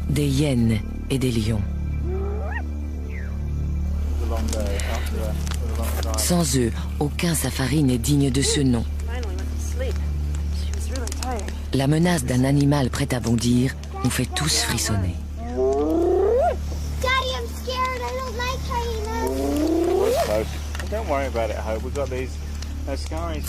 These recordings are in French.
des hyènes et des lions. Sans eux, aucun safari n'est digne de ce nom. La menace d'un animal prêt à bondir nous fait tous frissonner. Daddy, I'm scared. I don't like hyenas. Don't worry about it, Hope. We've got these scaries.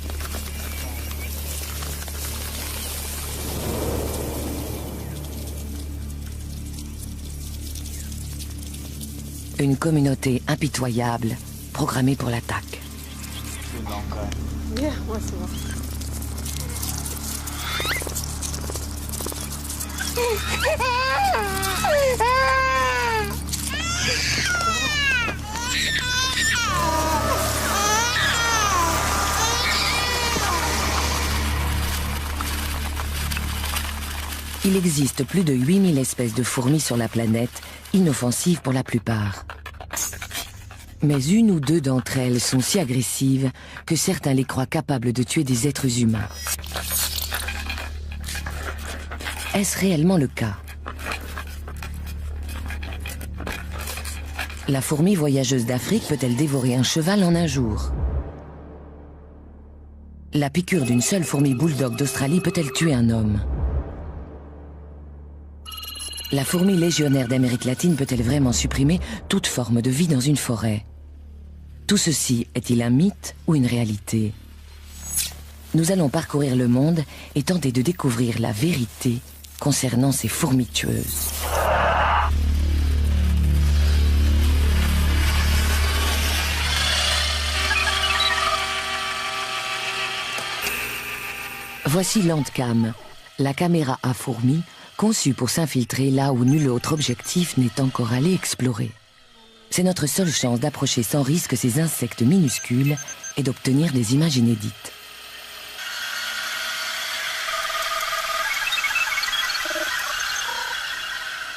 Une communauté impitoyable, programmée pour l'attaque. Yeah, moi c'est bon. Il existe plus de 8000 espèces de fourmis sur la planète, inoffensives pour la plupart. Mais une ou deux d'entre elles sont si agressives que certains les croient capables de tuer des êtres humains. Est-ce réellement le cas? La fourmi voyageuse d'Afrique peut-elle dévorer un cheval en un jour? La piqûre d'une seule fourmi bulldog d'Australie peut-elle tuer un homme? La fourmi légionnaire d'Amérique latine peut-elle vraiment supprimer toute forme de vie dans une forêt? Tout ceci est-il un mythe ou une réalité? Nous allons parcourir le monde et tenter de découvrir la vérité concernant ces fourmis tueuses. Voici Landcam, la caméra à fourmis conçue pour s'infiltrer là où nul autre objectif n'est encore allé explorer. C'est notre seule chance d'approcher sans risque ces insectes minuscules et d'obtenir des images inédites.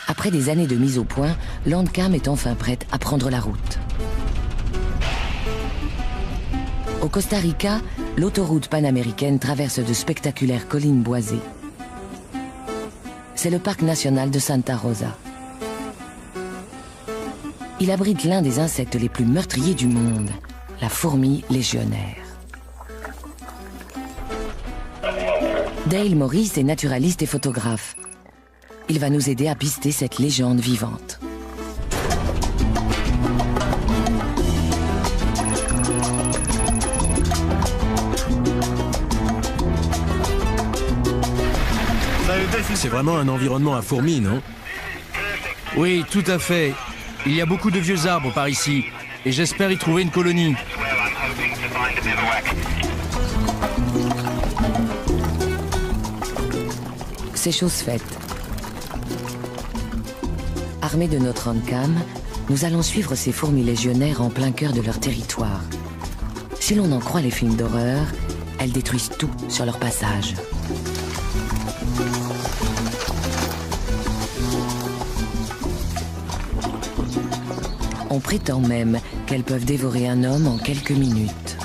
Après des années de mise au point, Landcam est enfin prête à prendre la route. Au Costa Rica, l'autoroute panaméricaine traverse de spectaculaires collines boisées. C'est le parc national de Santa Rosa. Il abrite l'un des insectes les plus meurtriers du monde, la fourmi légionnaire. Dale Morris est naturaliste et photographe. Il va nous aider à pister cette légende vivante. C'est vraiment un environnement à fourmis, non? Oui, tout à fait. Il y a beaucoup de vieux arbres par ici, et j'espère y trouver une colonie. C'est chose faite. Armés de notre Landcam, nous allons suivre ces fourmis légionnaires en plein cœur de leur territoire. Si l'on en croit les films d'horreur, elles détruisent tout sur leur passage. On prétend même qu'elles peuvent dévorer un homme en quelques minutes.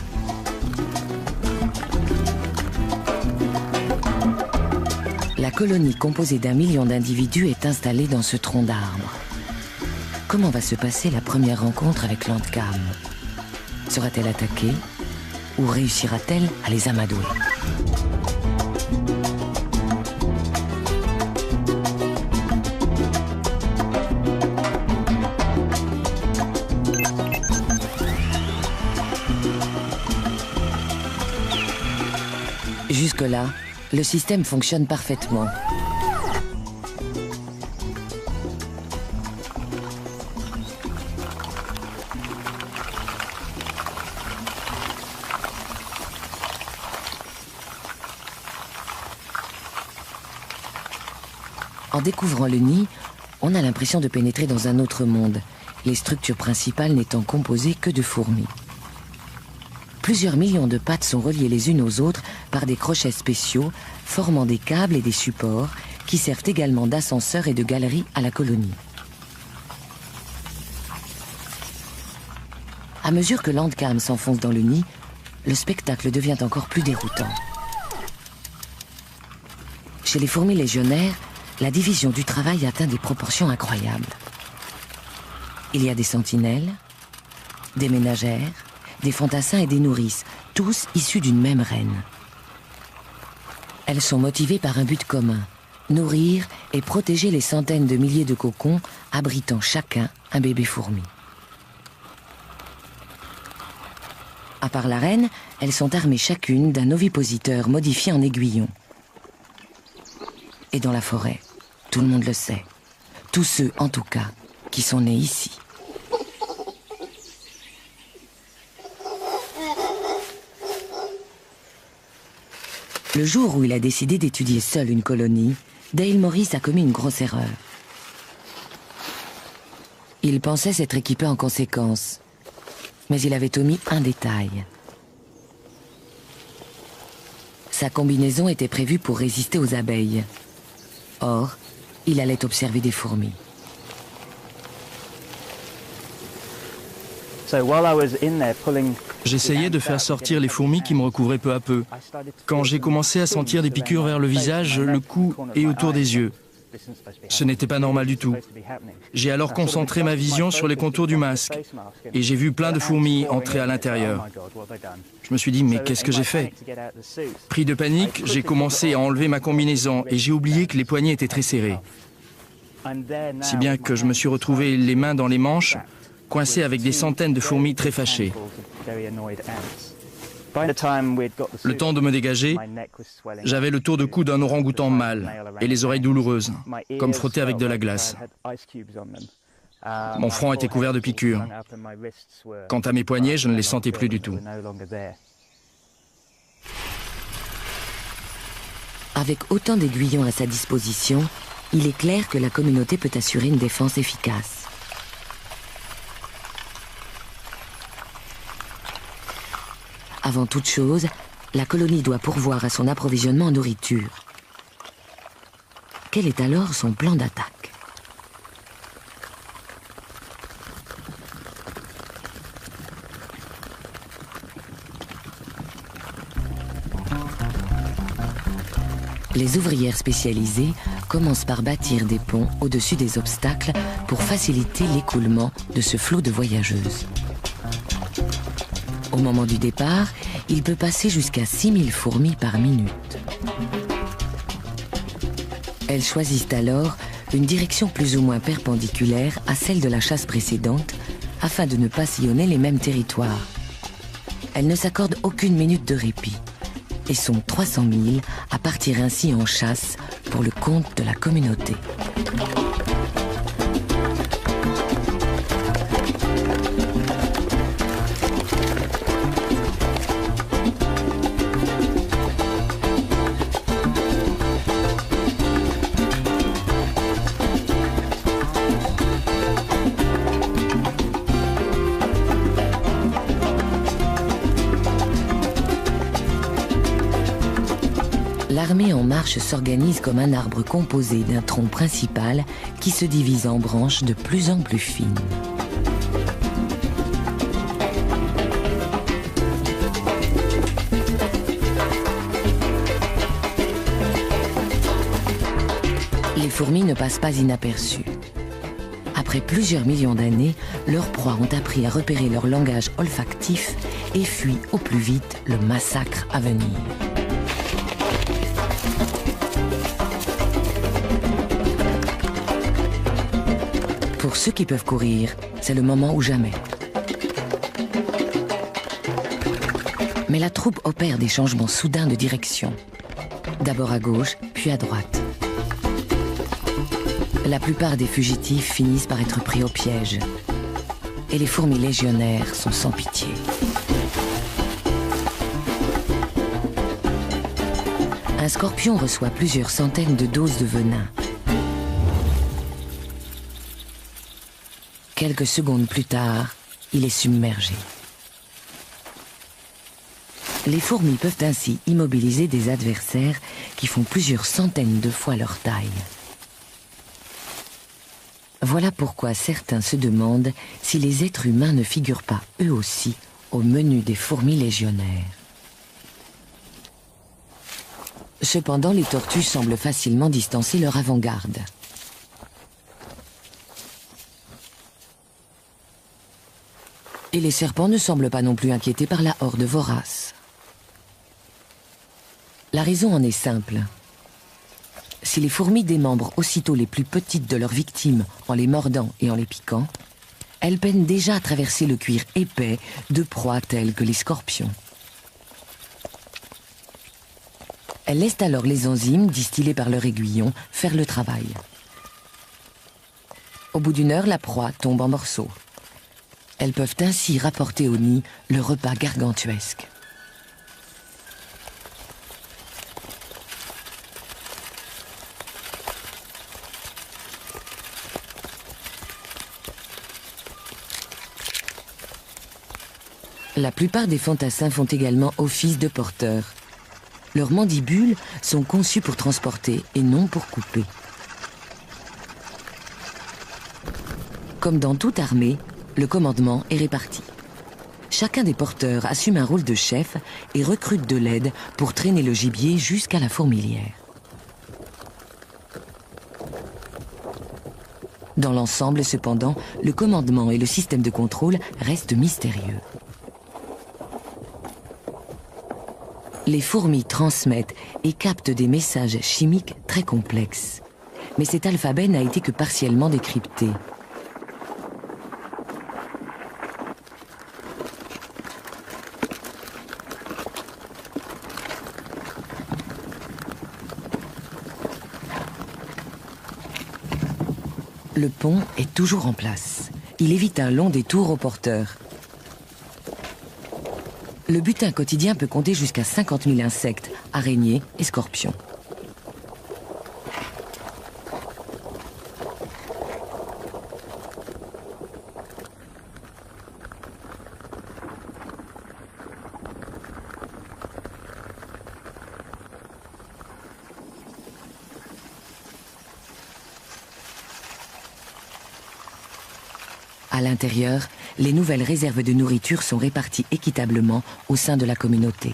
La colonie composée d'1 million d'individus est installée dans ce tronc d'arbre. Comment va se passer la première rencontre avec Landcam? Sera-t-elle attaquée ou réussira-t-elle à les amadouer? Jusque-là, le système fonctionne parfaitement. En découvrant le nid, on a l'impression de pénétrer dans un autre monde, les structures principales n'étant composées que de fourmis. Plusieurs millions de pattes sont reliées les unes aux autres par des crochets spéciaux, formant des câbles et des supports qui servent également d'ascenseur et de galerie à la colonie. À mesure que Landcam s'enfonce dans le nid, le spectacle devient encore plus déroutant. Chez les fourmis légionnaires, la division du travail atteint des proportions incroyables. Il y a des sentinelles, des ménagères, des fantassins et des nourrices, tous issus d'une même reine. Elles sont motivées par un but commun, nourrir et protéger les centaines de milliers de cocons abritant chacun un bébé fourmi. À part la reine, elles sont armées chacune d'un ovipositeur modifié en aiguillon. Et dans la forêt, tout le monde le sait, tous ceux en tout cas qui sont nés ici. Le jour où il a décidé d'étudier seul une colonie, Dale Morris a commis une grosse erreur. Il pensait s'être équipé en conséquence, mais il avait omis un détail. Sa combinaison était prévue pour résister aux abeilles. Or, il allait observer des fourmis. J'essayais de faire sortir les fourmis qui me recouvraient peu à peu. Quand j'ai commencé à sentir des piqûres vers le visage, le cou et autour des yeux. Ce n'était pas normal du tout. J'ai alors concentré ma vision sur les contours du masque et j'ai vu plein de fourmis entrer à l'intérieur. Je me suis dit, mais qu'est-ce que j'ai fait? Pris de panique, j'ai commencé à enlever ma combinaison et j'ai oublié que les poignets étaient très serrés. Si bien que je me suis retrouvé les mains dans les manches, coincé avec des centaines de fourmis très fâchées. Le temps de me dégager, j'avais le tour de cou d'un orang-outan mâle et les oreilles douloureuses, comme frottées avec de la glace. Mon front était couvert de piqûres. Quant à mes poignets, je ne les sentais plus du tout. Avec autant d'aiguillons à sa disposition, il est clair que la communauté peut assurer une défense efficace. Avant toute chose, la colonie doit pourvoir à son approvisionnement en nourriture. Quel est alors son plan d'attaque? Les ouvrières spécialisées commencent par bâtir des ponts au-dessus des obstacles pour faciliter l'écoulement de ce flot de voyageuses. Au moment du départ, il peut passer jusqu'à 6000 fourmis par minute. Elles choisissent alors une direction plus ou moins perpendiculaire à celle de la chasse précédente, afin de ne pas sillonner les mêmes territoires. Elles ne s'accordent aucune minute de répit, et sont 300 000 à partir ainsi en chasse pour le compte de la communauté. L'armée en marche s'organise comme un arbre composé d'un tronc principal qui se divise en branches de plus en plus fines. Les fourmis ne passent pas inaperçues. Après plusieurs millions d'années, leurs proies ont appris à repérer leur langage olfactif et fuient au plus vite le massacre à venir. Pour ceux qui peuvent courir, c'est le moment ou jamais. Mais la troupe opère des changements soudains de direction. D'abord à gauche, puis à droite. La plupart des fugitifs finissent par être pris au piège. Et les fourmis légionnaires sont sans pitié. Un scorpion reçoit plusieurs centaines de doses de venin. Quelques secondes plus tard, il est submergé. Les fourmis peuvent ainsi immobiliser des adversaires qui font plusieurs centaines de fois leur taille. Voilà pourquoi certains se demandent si les êtres humains ne figurent pas eux aussi au menu des fourmis légionnaires. Cependant, les tortues semblent facilement distancer leur avant-garde. Et les serpents ne semblent pas non plus inquiétés par la horde vorace. La raison en est simple. Si les fourmis démembrent aussitôt les plus petites de leurs victimes en les mordant et en les piquant, elles peinent déjà à traverser le cuir épais de proies telles que les scorpions. Elles laissent alors les enzymes, distillées par leur aiguillon, faire le travail. Au bout d'une heure, la proie tombe en morceaux. Elles peuvent ainsi rapporter au nid le repas gargantuesque. La plupart des fantassins font également office de porteurs. Leurs mandibules sont conçues pour transporter et non pour couper. Comme dans toute armée, le commandement est réparti. Chacun des porteurs assume un rôle de chef et recrute de l'aide pour traîner le gibier jusqu'à la fourmilière. Dans l'ensemble, cependant, le commandement et le système de contrôle restent mystérieux. Les fourmis transmettent et captent des messages chimiques très complexes. Mais cet alphabet n'a été que partiellement décrypté. Le pont est toujours en place. Il évite un long détour aux porteurs. Le butin quotidien peut compter jusqu'à 50 000 insectes, araignées et scorpions. À l'intérieur, les nouvelles réserves de nourriture sont réparties équitablement au sein de la communauté.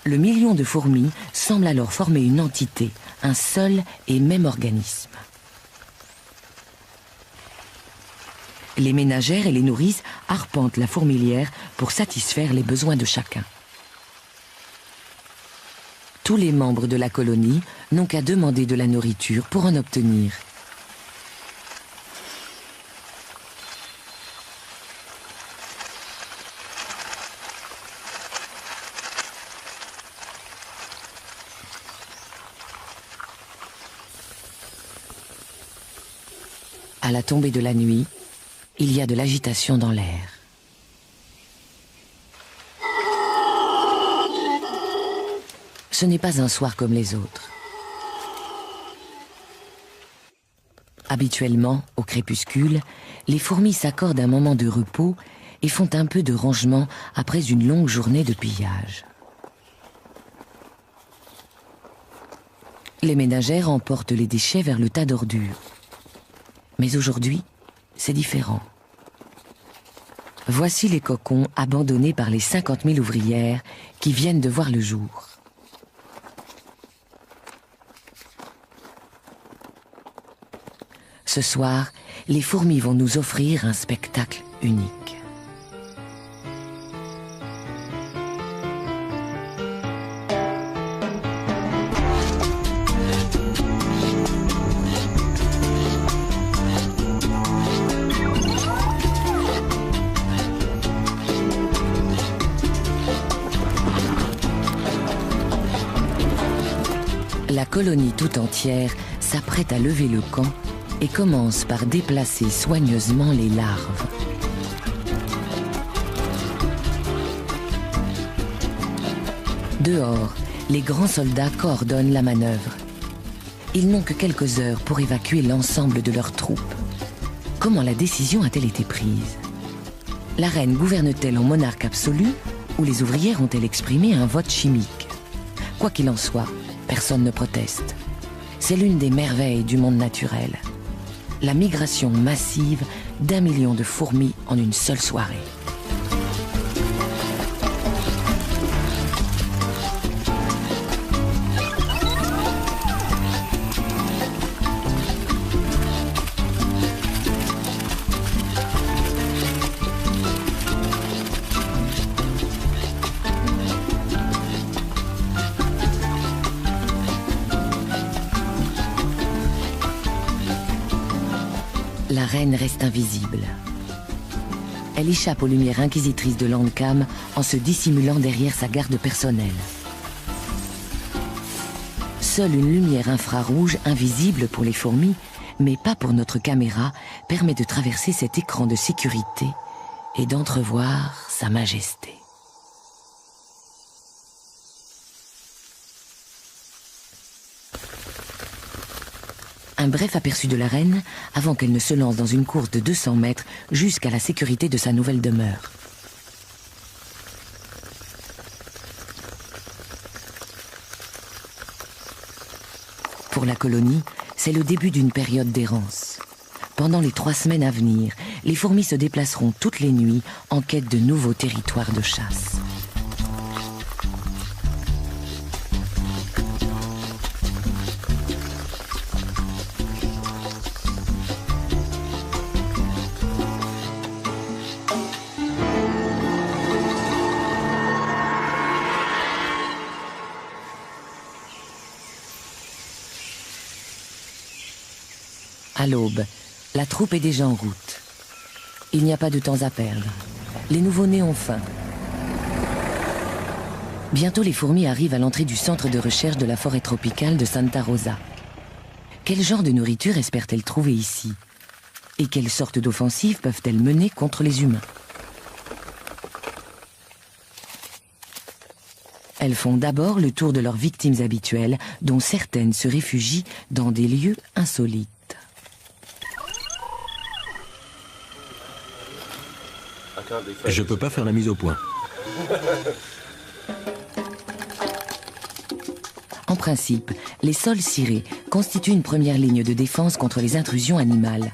Le million de fourmis semble alors former une entité, un seul et même organisme. Les ménagères et les nourrices arpentent la fourmilière pour satisfaire les besoins de chacun. Tous les membres de la colonie n'ont qu'à demander de la nourriture pour en obtenir. À la tombée de la nuit, il y a de l'agitation dans l'air. Ce n'est pas un soir comme les autres. Habituellement, au crépuscule, les fourmis s'accordent un moment de repos et font un peu de rangement après une longue journée de pillage. Les ménagères emportent les déchets vers le tas d'ordures. Mais aujourd'hui, c'est différent. Voici les cocons abandonnés par les 50 000 ouvrières qui viennent de voir le jour. Ce soir, les fourmis vont nous offrir un spectacle unique. La colonie tout entière s'apprête à lever le camp et commence par déplacer soigneusement les larves. Dehors, les grands soldats coordonnent la manœuvre. Ils n'ont que quelques heures pour évacuer l'ensemble de leurs troupes. Comment la décision a-t-elle été prise? La reine gouverne-t-elle en monarque absolu ou les ouvrières ont-elles exprimé un vote chimique? Quoi qu'il en soit, personne ne proteste. C'est l'une des merveilles du monde naturel. La migration massive d'1 million de fourmis en une seule soirée. La reine reste invisible. Elle échappe aux lumières inquisitrices de Landcam en se dissimulant derrière sa garde personnelle. Seule une lumière infrarouge, invisible pour les fourmis, mais pas pour notre caméra, permet de traverser cet écran de sécurité et d'entrevoir sa majesté. Un bref aperçu de la reine avant qu'elle ne se lance dans une course de 200 mètres jusqu'à la sécurité de sa nouvelle demeure. Pour la colonie, c'est le début d'une période d'errance. Pendant les 3 semaines à venir, les fourmis se déplaceront toutes les nuits en quête de nouveaux territoires de chasse. À l'aube, la troupe est déjà en route. Il n'y a pas de temps à perdre. Les nouveau-nés ont faim. Bientôt, les fourmis arrivent à l'entrée du centre de recherche de la forêt tropicale de Santa Rosa. Quel genre de nourriture espèrent-elles trouver ici? Et quelles sortes d'offensives peuvent-elles mener contre les humains? Elles font d'abord le tour de leurs victimes habituelles, dont certaines se réfugient dans des lieux insolites. Je peux pas faire la mise au point. En principe, les sols cirés constituent une première ligne de défense contre les intrusions animales.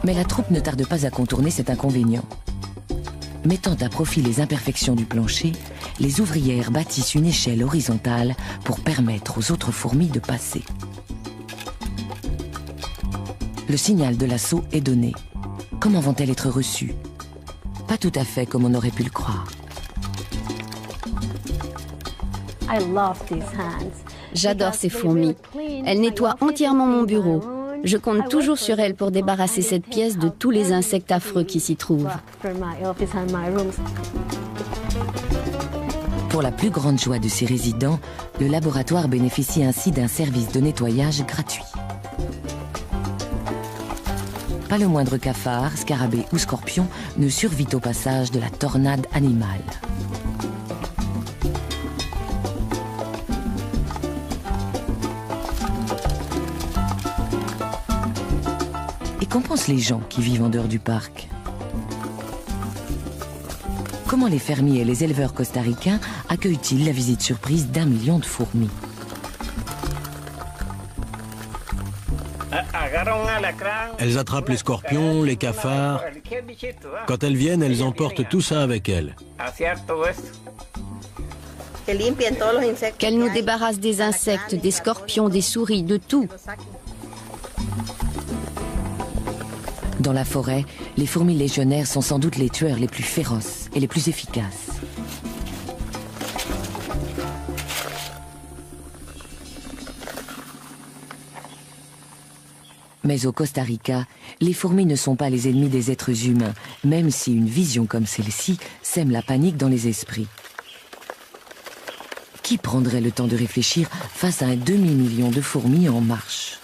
Mais la troupe ne tarde pas à contourner cet inconvénient. Mettant à profit les imperfections du plancher, les ouvrières bâtissent une échelle horizontale pour permettre aux autres fourmis de passer. Le signal de l'assaut est donné. Comment vont-elles être reçues? Pas tout à fait comme on aurait pu le croire. J'adore ces fourmis. Elles nettoient entièrement mon bureau. Je compte toujours sur elles pour débarrasser cette pièce de tous les insectes affreux qui s'y trouvent. Pour la plus grande joie de ses résidents, le laboratoire bénéficie ainsi d'un service de nettoyage gratuit. Pas le moindre cafard, scarabée ou scorpion ne survit au passage de la tornade animale. Et qu'en pensent les gens qui vivent en dehors du parc? Comment les fermiers et les éleveurs costaricains accueillent-ils la visite surprise d'1 million de fourmis? Elles attrapent les scorpions, les cafards. Quand elles viennent, elles emportent tout ça avec elles. Qu'elles nous débarrassent des insectes, des scorpions, des souris, de tout. Dans la forêt, les fourmis légionnaires sont sans doute les tueurs les plus féroces et les plus efficaces. Mais au Costa Rica, les fourmis ne sont pas les ennemis des êtres humains, même si une vision comme celle-ci sème la panique dans les esprits. Qui prendrait le temps de réfléchir face à un demi-million de fourmis en marche?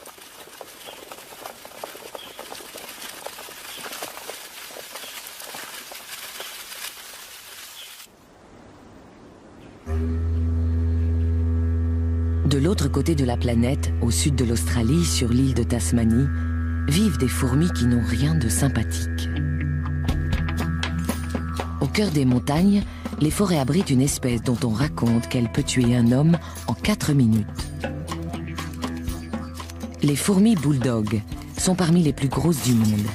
De l'autre côté de la planète, au sud de l'Australie, sur l'île de Tasmanie, vivent des fourmis qui n'ont rien de sympathique. Au cœur des montagnes, les forêts abritent une espèce dont on raconte qu'elle peut tuer un homme en 4 minutes. Les fourmis bulldog sont parmi les plus grosses du monde.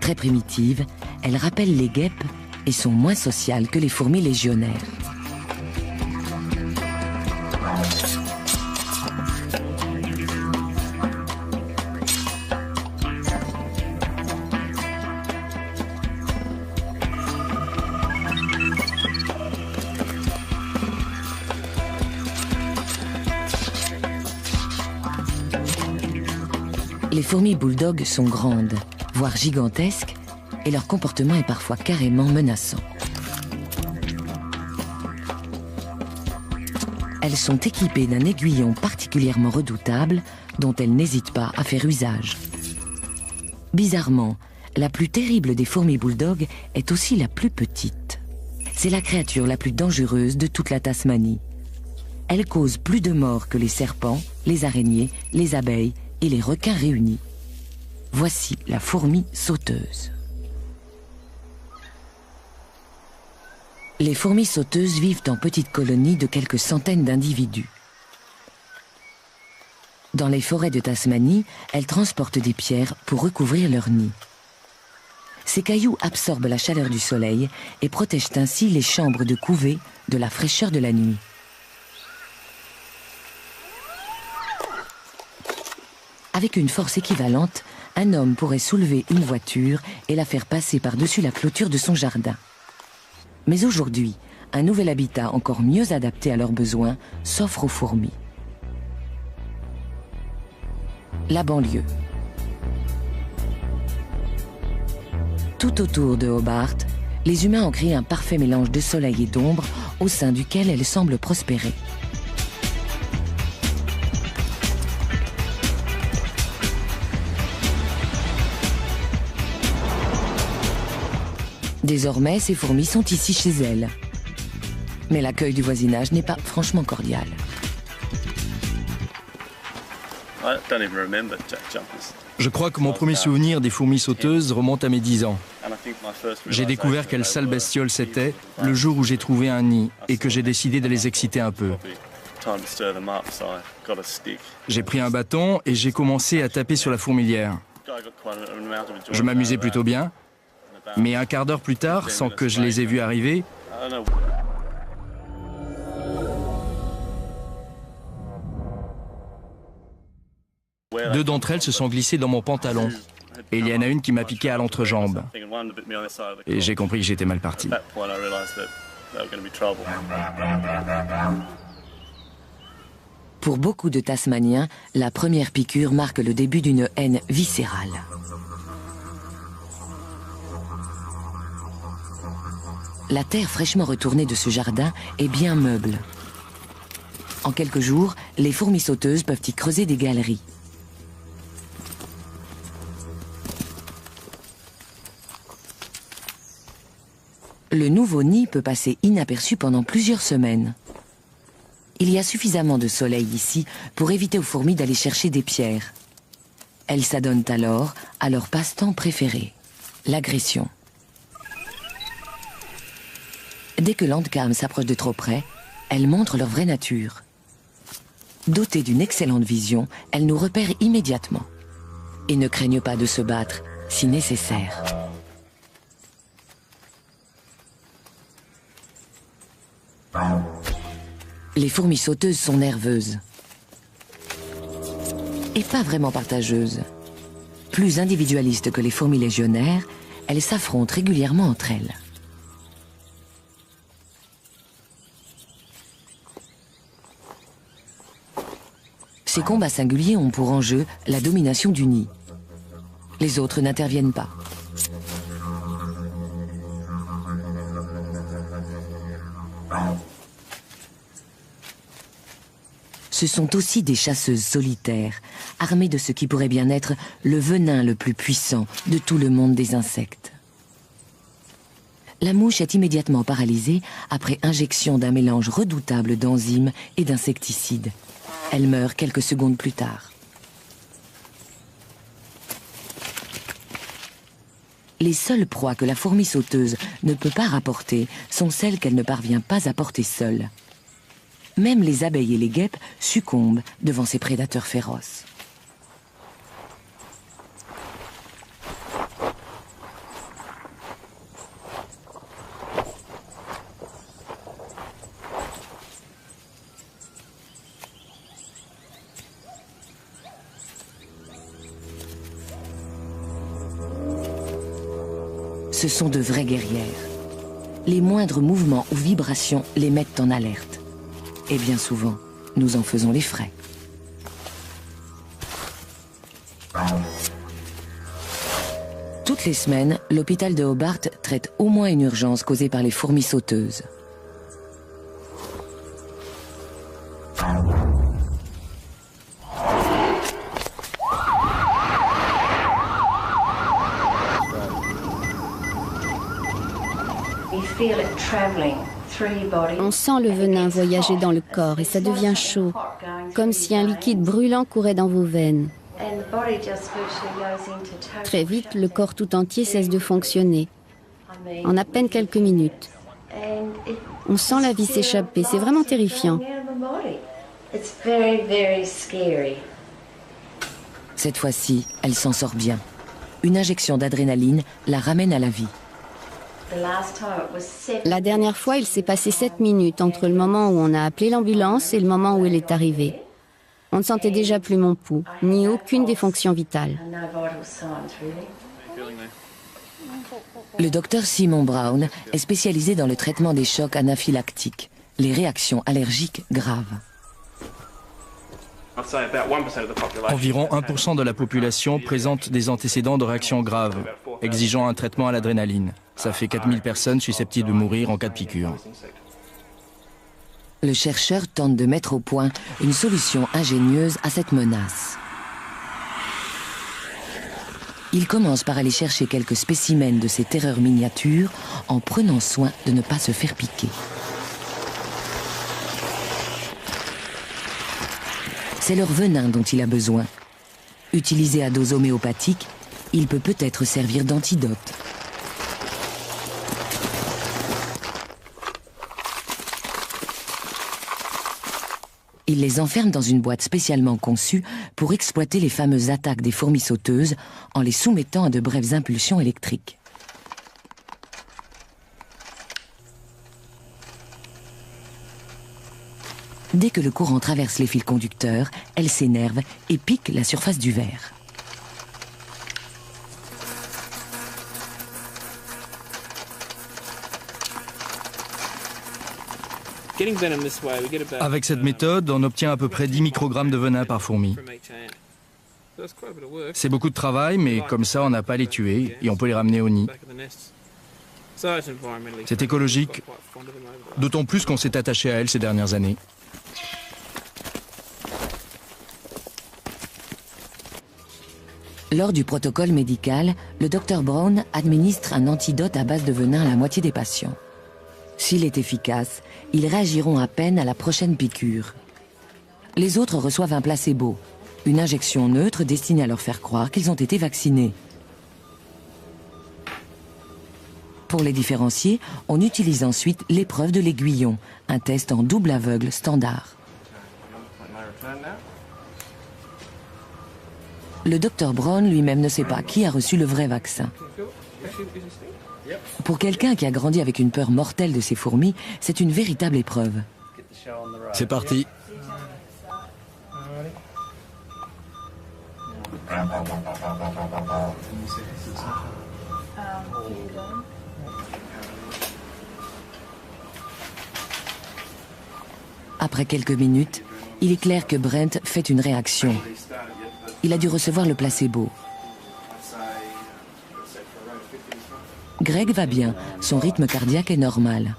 Très primitives, elles rappellent les guêpes et sont moins sociales que les fourmis légionnaires. Les fourmis bulldog sont grandes, voire gigantesques, et leur comportement est parfois carrément menaçant. Elles sont équipées d'un aiguillon particulièrement redoutable dont elles n'hésitent pas à faire usage. Bizarrement, la plus terrible des fourmis bulldog est aussi la plus petite. C'est la créature la plus dangereuse de toute la Tasmanie. Elle cause plus de morts que les serpents, les araignées, les abeilles et les requins réunis. Voici la fourmi sauteuse. Les fourmis sauteuses vivent en petites colonies de quelques centaines d'individus. Dans les forêts de Tasmanie, elles transportent des pierres pour recouvrir leur nid. Ces cailloux absorbent la chaleur du soleil et protègent ainsi les chambres de couvée de la fraîcheur de la nuit. Avec une force équivalente, un homme pourrait soulever une voiture et la faire passer par-dessus la clôture de son jardin. Mais aujourd'hui, un nouvel habitat encore mieux adapté à leurs besoins s'offre aux fourmis. La banlieue. Tout autour de Hobart, les humains ont créé un parfait mélange de soleil et d'ombre au sein duquel elles semblent prospérer. Désormais, ces fourmis sont ici chez elles. Mais l'accueil du voisinage n'est pas franchement cordial. Je crois que mon premier souvenir des fourmis sauteuses remonte à mes 10 ans. J'ai découvert quelle sale bestiole c'était le jour où j'ai trouvé un nid et que j'ai décidé de les exciter un peu. J'ai pris un bâton et j'ai commencé à taper sur la fourmilière. Je m'amusais plutôt bien, mais un quart d'heure plus tard, sans que je les ai vus arriver, deux d'entre elles se sont glissées dans mon pantalon. Et il y en a une qui m'a piqué à l'entrejambe. Et j'ai compris que j'étais mal parti. Pour beaucoup de Tasmaniens, la première piqûre marque le début d'une haine viscérale. La terre fraîchement retournée de ce jardin est bien meuble. En quelques jours, les fourmis sauteuses peuvent y creuser des galeries. Le nouveau nid peut passer inaperçu pendant plusieurs semaines. Il y a suffisamment de soleil ici pour éviter aux fourmis d'aller chercher des pierres. Elles s'adonnent alors à leur passe-temps préféré, l'agression. Dès que l'Andcam s'approche de trop près, elles montrent leur vraie nature. Dotées d'une excellente vision, elles nous repèrent immédiatement et ne craignent pas de se battre si nécessaire. Les fourmis sauteuses sont nerveuses et pas vraiment partageuses. Plus individualistes que les fourmis légionnaires, elles s'affrontent régulièrement entre elles. Ces combats singuliers ont pour enjeu la domination du nid. Les autres n'interviennent pas. Ce sont aussi des chasseuses solitaires, armées de ce qui pourrait bien être le venin le plus puissant de tout le monde des insectes. La mouche est immédiatement paralysée après injection d'un mélange redoutable d'enzymes et d'insecticides. Elle meurt quelques secondes plus tard. Les seules proies que la fourmi sauteuse ne peut pas rapporter sont celles qu'elle ne parvient pas à porter seule. Même les abeilles et les guêpes succombent devant ces prédateurs féroces. Ce sont de vraies guerrières. Les moindres mouvements ou vibrations les mettent en alerte. Et bien souvent, nous en faisons les frais. Toutes les semaines, l'hôpital de Hobart traite au moins une urgence causée par les fourmis sauteuses. On sent le venin voyager dans le corps et ça devient chaud, comme si un liquide brûlant courait dans vos veines. Très vite, le corps tout entier cesse de fonctionner. En à peine quelques minutes. On sent la vie s'échapper, c'est vraiment terrifiant. Cette fois-ci, elle s'en sort bien. Une injection d'adrénaline la ramène à la vie. La dernière fois, il s'est passé 7 minutes entre le moment où on a appelé l'ambulance et le moment où elle est arrivée. On ne sentait déjà plus mon pouls, ni aucune des fonctions vitales. Le docteur Simon Brown est spécialisé dans le traitement des chocs anaphylactiques, les réactions allergiques graves. Environ 1% de la population présente des antécédents de réactions graves, exigeant un traitement à l'adrénaline. Ça fait 4000 personnes susceptibles de mourir en cas de piqûre. Le chercheur tente de mettre au point une solution ingénieuse à cette menace. Il commence par aller chercher quelques spécimens de ces terreurs miniatures en prenant soin de ne pas se faire piquer. C'est leur venin dont il a besoin. Utilisé à dose homéopathique, il peut peut-être servir d'antidote. Il les enferme dans une boîte spécialement conçue pour exploiter les fameuses attaques des fourmis sauteuses en les soumettant à de brèves impulsions électriques. Dès que le courant traverse les fils conducteurs, elles s'énervent et piquent la surface du verre. Avec cette méthode, on obtient à peu près 10 microgrammes de venin par fourmi. C'est beaucoup de travail, mais comme ça, on n'a pas à les tuer et on peut les ramener au nid. C'est écologique, d'autant plus qu'on s'est attaché à elles ces dernières années. Lors du protocole médical, le Dr Brown administre un antidote à base de venin à la moitié des patients. S'il est efficace, ils réagiront à peine à la prochaine piqûre. Les autres reçoivent un placebo, une injection neutre destinée à leur faire croire qu'ils ont été vaccinés. Pour les différencier, on utilise ensuite l'épreuve de l'aiguillon, un test en double aveugle standard. Le Dr Brown lui-même ne sait pas qui a reçu le vrai vaccin. Pour quelqu'un qui a grandi avec une peur mortelle de ces fourmis, c'est une véritable épreuve. C'est parti. Après quelques minutes, il est clair que Brent fait une réaction. Il a dû recevoir le placebo. Greg va bien, son rythme cardiaque est normal.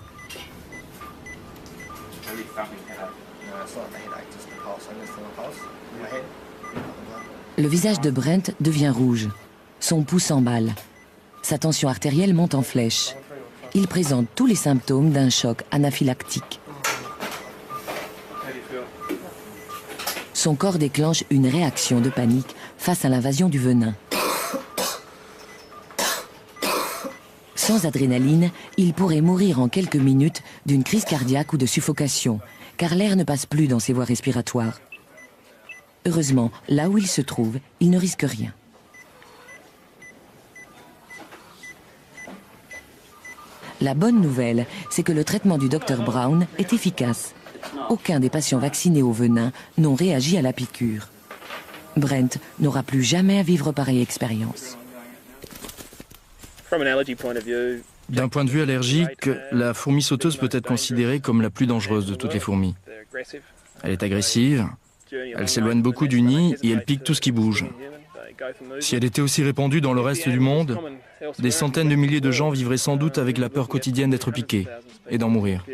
Le visage de Brent devient rouge. Son pouls s'emballe. Sa tension artérielle monte en flèche. Il présente tous les symptômes d'un choc anaphylactique. Son corps déclenche une réaction de panique face à l'invasion du venin. Sans adrénaline, il pourrait mourir en quelques minutes d'une crise cardiaque ou de suffocation, car l'air ne passe plus dans ses voies respiratoires. Heureusement, là où il se trouve, il ne risque rien. La bonne nouvelle, c'est que le traitement du Dr Brown est efficace. Aucun des patients vaccinés au venin n'ont réagi à la piqûre. Brent n'aura plus jamais à vivre pareille expérience. D'un point de vue allergique, la fourmi sauteuse peut être considérée comme la plus dangereuse de toutes les fourmis. Elle est agressive, elle s'éloigne beaucoup du nid et elle pique tout ce qui bouge. Si elle était aussi répandue dans le reste du monde, des centaines de milliers de gens vivraient sans doute avec la peur quotidienne d'être piqués et d'en mourir.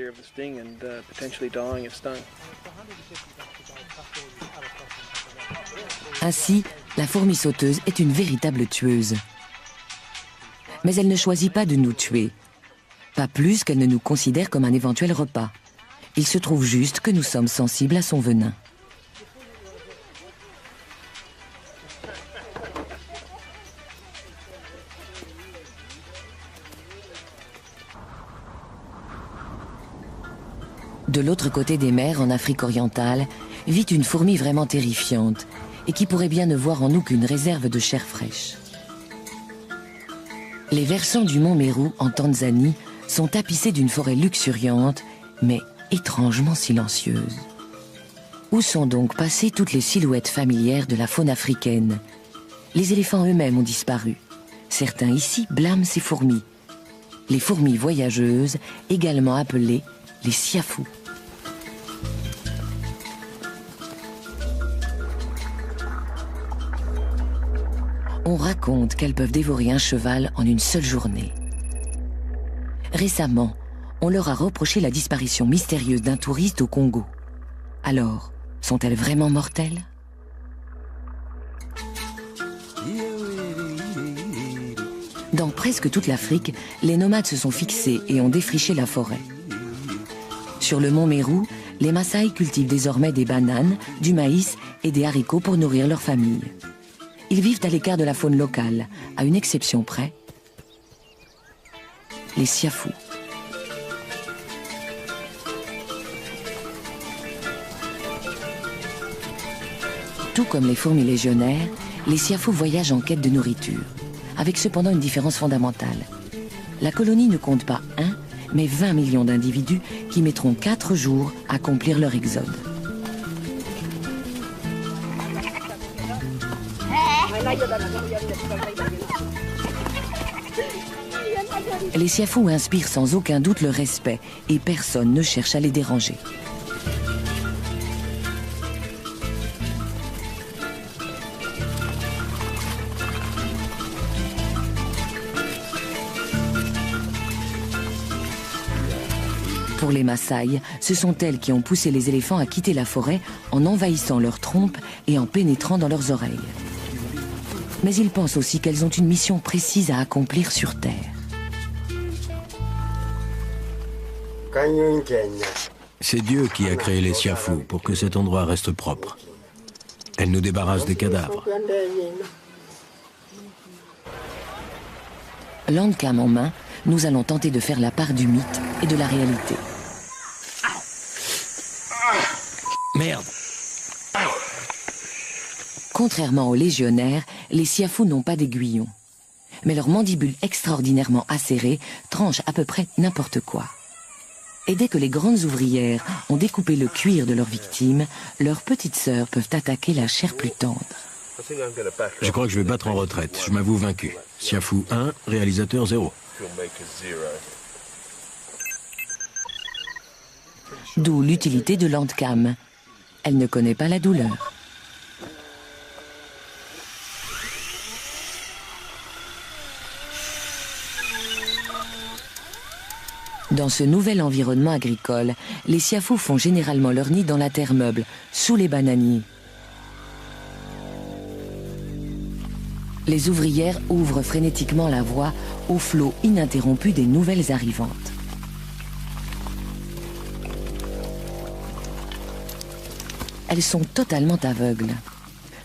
Ainsi, la fourmi sauteuse est une véritable tueuse. Mais elle ne choisit pas de nous tuer. Pas plus qu'elle ne nous considère comme un éventuel repas. Il se trouve juste que nous sommes sensibles à son venin. De l'autre côté des mers, en Afrique orientale, vit une fourmi vraiment terrifiante et qui pourrait bien ne voir en nous qu'une réserve de chair fraîche. Les versants du mont Meru, en Tanzanie, sont tapissés d'une forêt luxuriante, mais étrangement silencieuse. Où sont donc passées toutes les silhouettes familières de la faune africaine? Les éléphants eux-mêmes ont disparu. Certains ici blâment ces fourmis. Les fourmis voyageuses, également appelées les siafous. On raconte qu'elles peuvent dévorer un cheval en une seule journée. Récemment, on leur a reproché la disparition mystérieuse d'un touriste au Congo. Alors, sont-elles vraiment mortelles? Dans presque toute l'Afrique, les nomades se sont fixés et ont défriché la forêt. Sur le mont Meru, les Maasai cultivent désormais des bananes, du maïs et des haricots pour nourrir leur famille. Ils vivent à l'écart de la faune locale, à une exception près, les siafous. Tout comme les fourmis légionnaires, les siafous voyagent en quête de nourriture, avec cependant une différence fondamentale. La colonie ne compte pas 1, mais 20 millions d'individus qui mettront 4 jours à accomplir leur exode. Les siafous inspirent sans aucun doute le respect et personne ne cherche à les déranger. Pour les Maasai, ce sont elles qui ont poussé les éléphants à quitter la forêt en envahissant leurs trompes et en pénétrant dans leurs oreilles. Mais ils pensent aussi qu'elles ont une mission précise à accomplir sur Terre. C'est Dieu qui a créé les siafous pour que cet endroit reste propre. Elle nous débarrasse des cadavres. Landcam en main, nous allons tenter de faire la part du mythe et de la réalité. Merde! Contrairement aux légionnaires, les siafous n'ont pas d'aiguillon. Mais leurs mandibules extraordinairement acérées tranchent à peu près n'importe quoi. Et dès que les grandes ouvrières ont découpé le cuir de leurs victimes, leurs petites sœurs peuvent attaquer la chair plus tendre. Je crois que je vais battre en retraite. Je m'avoue vaincu. Siafou 1, réalisateur 0. D'où l'utilité de Landcam. Elle ne connaît pas la douleur. Dans ce nouvel environnement agricole, les siafous font généralement leur nid dans la terre meuble, sous les bananiers. Les ouvrières ouvrent frénétiquement la voie au flot ininterrompu des nouvelles arrivantes. Elles sont totalement aveugles.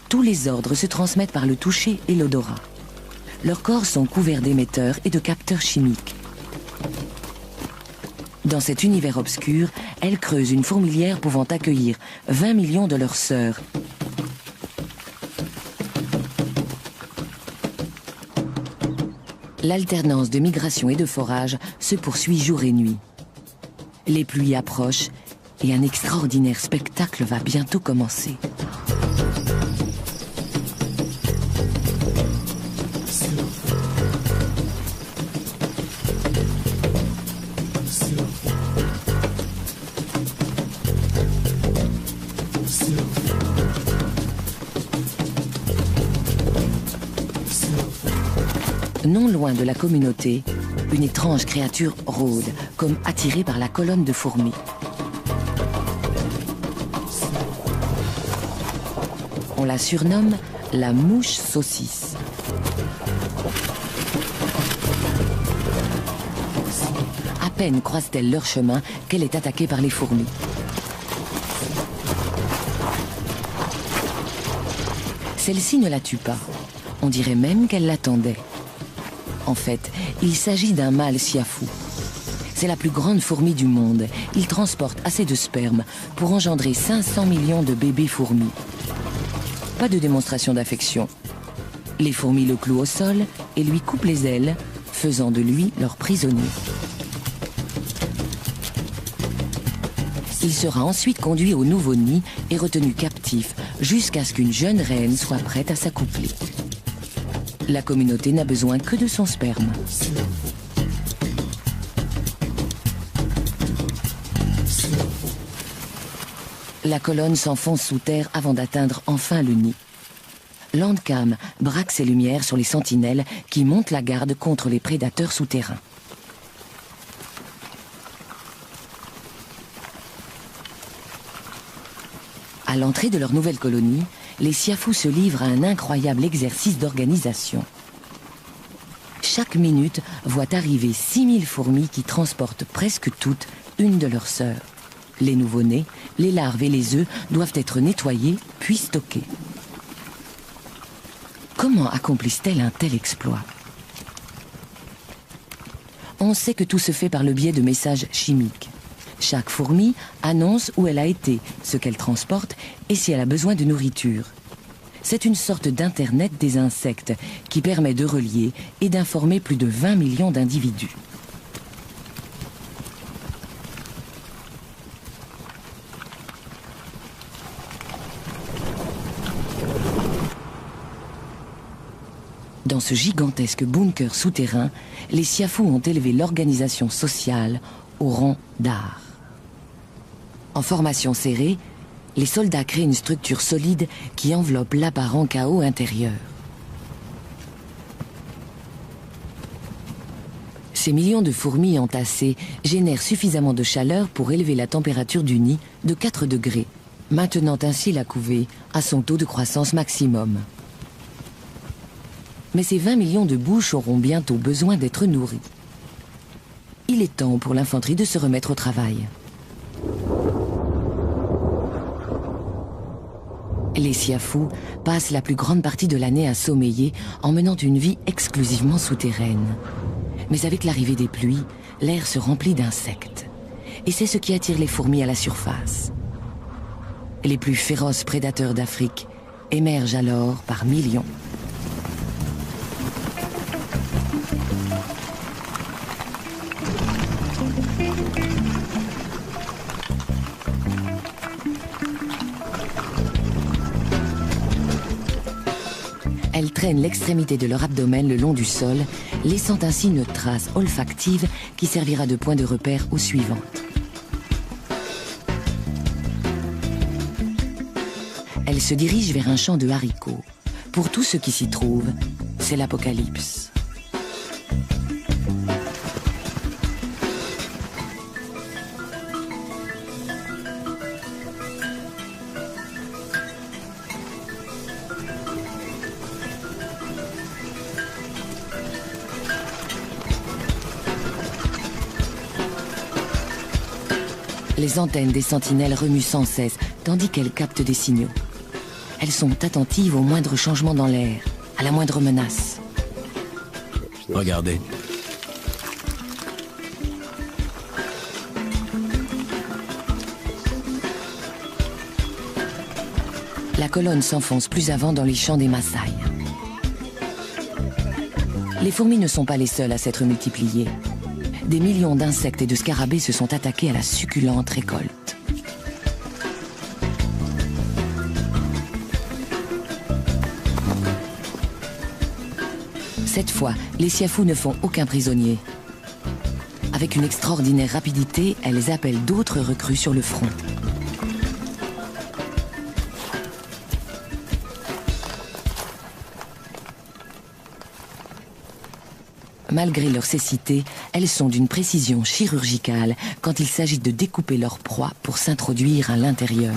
Tous les ordres se transmettent par le toucher et l'odorat. Leurs corps sont couverts d'émetteurs et de capteurs chimiques. Dans cet univers obscur, elles creusent une fourmilière pouvant accueillir 20 millions de leurs sœurs. L'alternance de migration et de forage se poursuit jour et nuit. Les pluies approchent et un extraordinaire spectacle va bientôt commencer. Non loin de la communauté, une étrange créature rôde, comme attirée par la colonne de fourmis. On la surnomme la mouche saucisse. À peine croise-t-elle leur chemin qu'elle est attaquée par les fourmis. Celle-ci ne la tue pas. On dirait même qu'elle l'attendait. En fait, il s'agit d'un mâle siafou. C'est la plus grande fourmi du monde. Il transporte assez de sperme pour engendrer 500 millions de bébés fourmis. Pas de démonstration d'affection. Les fourmis le clouent au sol et lui coupent les ailes, faisant de lui leur prisonnier. Il sera ensuite conduit au nouveau nid et retenu captif jusqu'à ce qu'une jeune reine soit prête à s'accoupler. La communauté n'a besoin que de son sperme. La colonne s'enfonce sous terre avant d'atteindre enfin le nid. Landcam braque ses lumières sur les sentinelles qui montent la garde contre les prédateurs souterrains. À l'entrée de leur nouvelle colonie, les siafous se livrent à un incroyable exercice d'organisation. Chaque minute voit arriver 6000 fourmis qui transportent presque toutes une de leurs sœurs. Les nouveau-nés, les larves et les œufs doivent être nettoyés puis stockés. Comment accomplissent-elles un tel exploit? On sait que tout se fait par le biais de messages chimiques. Chaque fourmi annonce où elle a été, ce qu'elle transporte et si elle a besoin de nourriture. C'est une sorte d'internet des insectes qui permet de relier et d'informer plus de 20 millions d'individus. Dans ce gigantesque bunker souterrain, les siafous ont élevé l'organisation sociale au rang d'art. En formation serrée, les soldats créent une structure solide qui enveloppe l'apparent chaos intérieur. Ces millions de fourmis entassées génèrent suffisamment de chaleur pour élever la température du nid de 4 degrés, maintenant ainsi la couvée à son taux de croissance maximum. Mais ces 20 millions de bouches auront bientôt besoin d'être nourries. Il est temps pour l'infanterie de se remettre au travail. Les siafous passent la plus grande partie de l'année à sommeiller en menant une vie exclusivement souterraine. Mais avec l'arrivée des pluies, l'air se remplit d'insectes. Et c'est ce qui attire les fourmis à la surface. Les plus féroces prédateurs d'Afrique émergent alors par millions. Elles traînent l'extrémité de leur abdomen le long du sol, laissant ainsi une trace olfactive qui servira de point de repère aux suivantes. Elles se dirigent vers un champ de haricots. Pour tous ceux qui s'y trouvent, c'est l'apocalypse. Les antennes des sentinelles remuent sans cesse, tandis qu'elles captent des signaux. Elles sont attentives au moindre changement dans l'air, à la moindre menace. Regardez. La colonne s'enfonce plus avant dans les champs des Maasai. Les fourmis ne sont pas les seules à s'être multipliées. Des millions d'insectes et de scarabées se sont attaqués à la succulente récolte. Cette fois, les siafous ne font aucun prisonnier. Avec une extraordinaire rapidité, elles appellent d'autres recrues sur le front. Malgré leur cécité, elles sont d'une précision chirurgicale quand il s'agit de découper leur proie pour s'introduire à l'intérieur.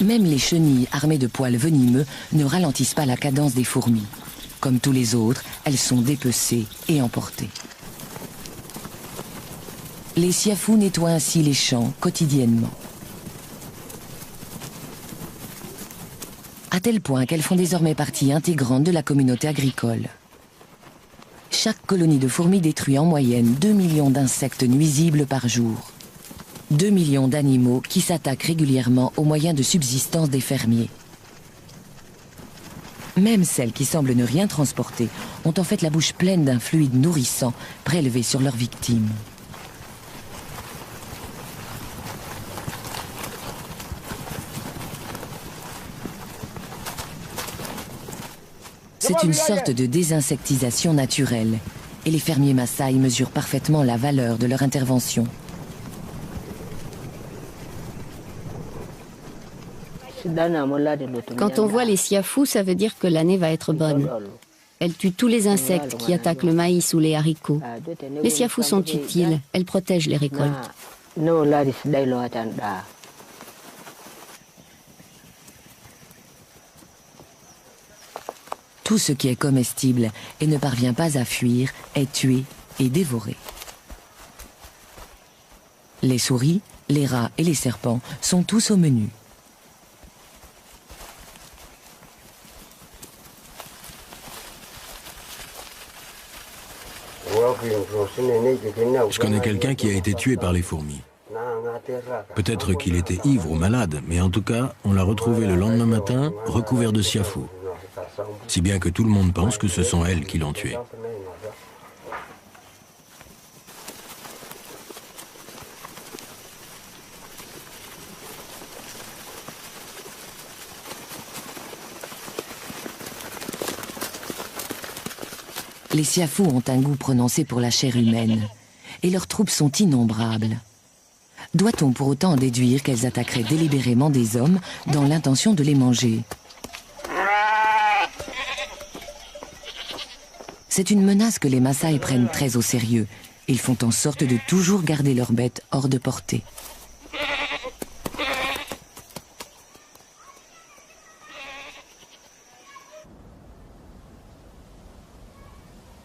Même les chenilles armées de poils venimeux ne ralentissent pas la cadence des fourmis. Comme tous les autres, elles sont dépecées et emportées. Les siafous nettoient ainsi les champs quotidiennement. À tel point qu'elles font désormais partie intégrante de la communauté agricole. Chaque colonie de fourmis détruit en moyenne 2 millions d'insectes nuisibles par jour. 2 millions d'animaux qui s'attaquent régulièrement aux moyens de subsistance des fermiers. Même celles qui semblent ne rien transporter ont en fait la bouche pleine d'un fluide nourrissant prélevé sur leurs victimes. C'est une sorte de désinsectisation naturelle, et les fermiers Maasai mesurent parfaitement la valeur de leur intervention. Quand on voit les siafous, ça veut dire que l'année va être bonne. Elles tuent tous les insectes qui attaquent le maïs ou les haricots. Les siafous sont utiles, elles protègent les récoltes. Tout ce qui est comestible et ne parvient pas à fuir est tué et dévoré. Les souris, les rats et les serpents sont tous au menu. Je connais quelqu'un qui a été tué par les fourmis. Peut-être qu'il était ivre ou malade, mais en tout cas, on l'a retrouvé le lendemain matin, recouvert de siafous. Si bien que tout le monde pense que ce sont elles qui l'ont tué. Les siafous ont un goût prononcé pour la chair humaine, et leurs troupes sont innombrables. Doit-on pour autant en déduire qu'elles attaqueraient délibérément des hommes dans l'intention de les manger ? C'est une menace que les Maasai prennent très au sérieux. Ils font en sorte de toujours garder leurs bêtes hors de portée.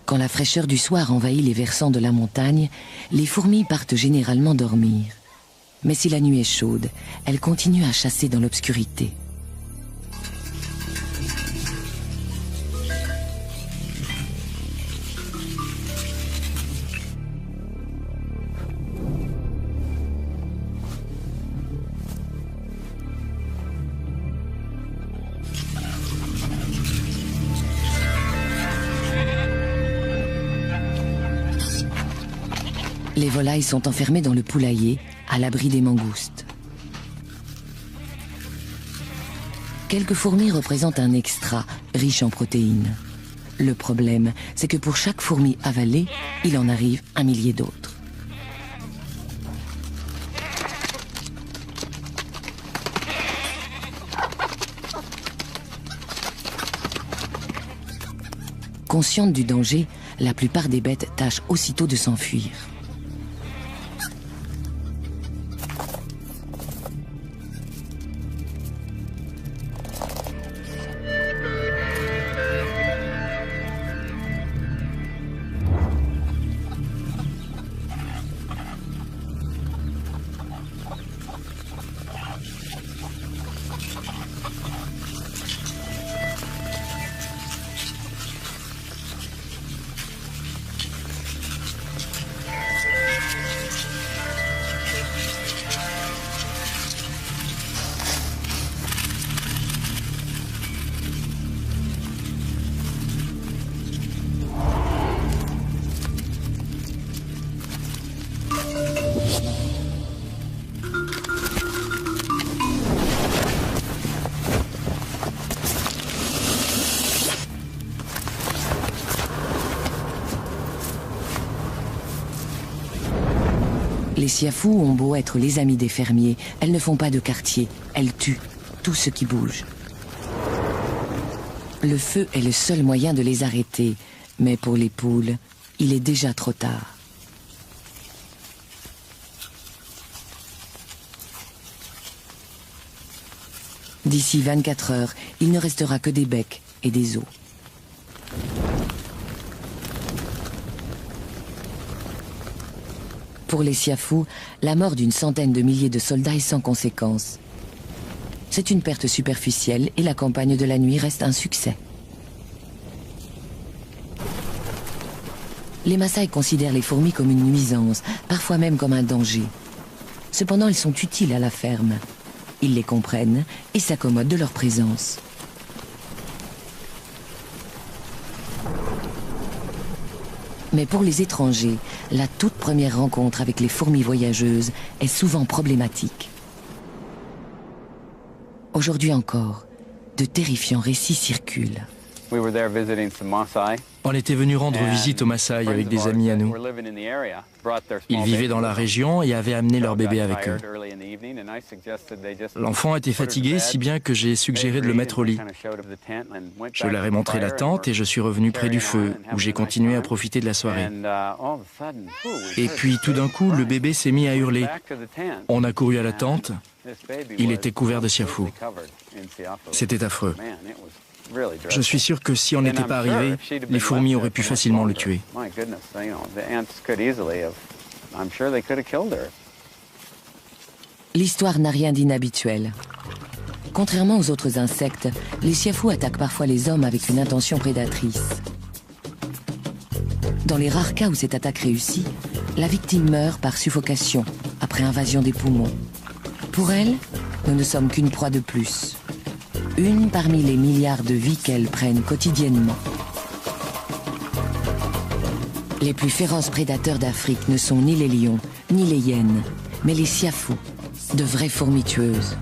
Quand la fraîcheur du soir envahit les versants de la montagne, les fourmis partent généralement dormir. Mais si la nuit est chaude, elles continuent à chasser dans l'obscurité. Les volailles sont enfermées dans le poulailler, à l'abri des mangoustes. Quelques fourmis représentent un extra, riche en protéines. Le problème, c'est que pour chaque fourmi avalée, il en arrive 1 millier d'autres. Conscientes du danger, la plupart des bêtes tâchent aussitôt de s'enfuir. Les siafous ont beau être les amis des fermiers, elles ne font pas de quartier, elles tuent tout ce qui bouge. Le feu est le seul moyen de les arrêter, mais pour les poules, il est déjà trop tard. D'ici 24 heures, il ne restera que des becs et des os. Pour les siafous, la mort d'une centaine de milliers de soldats est sans conséquence. C'est une perte superficielle et la campagne de la nuit reste un succès. Les Maasai considèrent les fourmis comme une nuisance, parfois même comme un danger. Cependant, elles sont utiles à la ferme. Ils les comprennent et s'accommodent de leur présence. Mais pour les étrangers, la toute première rencontre avec les fourmis voyageuses est souvent problématique. Aujourd'hui encore, de terrifiants récits circulent. On était venu rendre visite aux Maasai avec des amis à nous. Ils vivaient dans la région et avaient amené leur bébé avec eux. L'enfant était fatigué, si bien que j'ai suggéré de le mettre au lit. Je leur ai montré la tente et je suis revenu près du feu, où j'ai continué à profiter de la soirée. Et puis tout d'un coup, le bébé s'est mis à hurler. On a couru à la tente. Il était couvert de siafous. C'était affreux. Je suis sûr que si on n'était pas arrivé, les fourmis auraient pu facilement le tuer. L'histoire n'a rien d'inhabituel. Contrairement aux autres insectes, les siafous attaquent parfois les hommes avec une intention prédatrice. Dans les rares cas où cette attaque réussit, la victime meurt par suffocation, après invasion des poumons. Pour elle, nous ne sommes qu'une proie de plus. Une parmi les milliards de vies qu'elles prennent quotidiennement. Les plus féroces prédateurs d'Afrique ne sont ni les lions, ni les hyènes, mais les siafous, de vraies fourmis tueuses.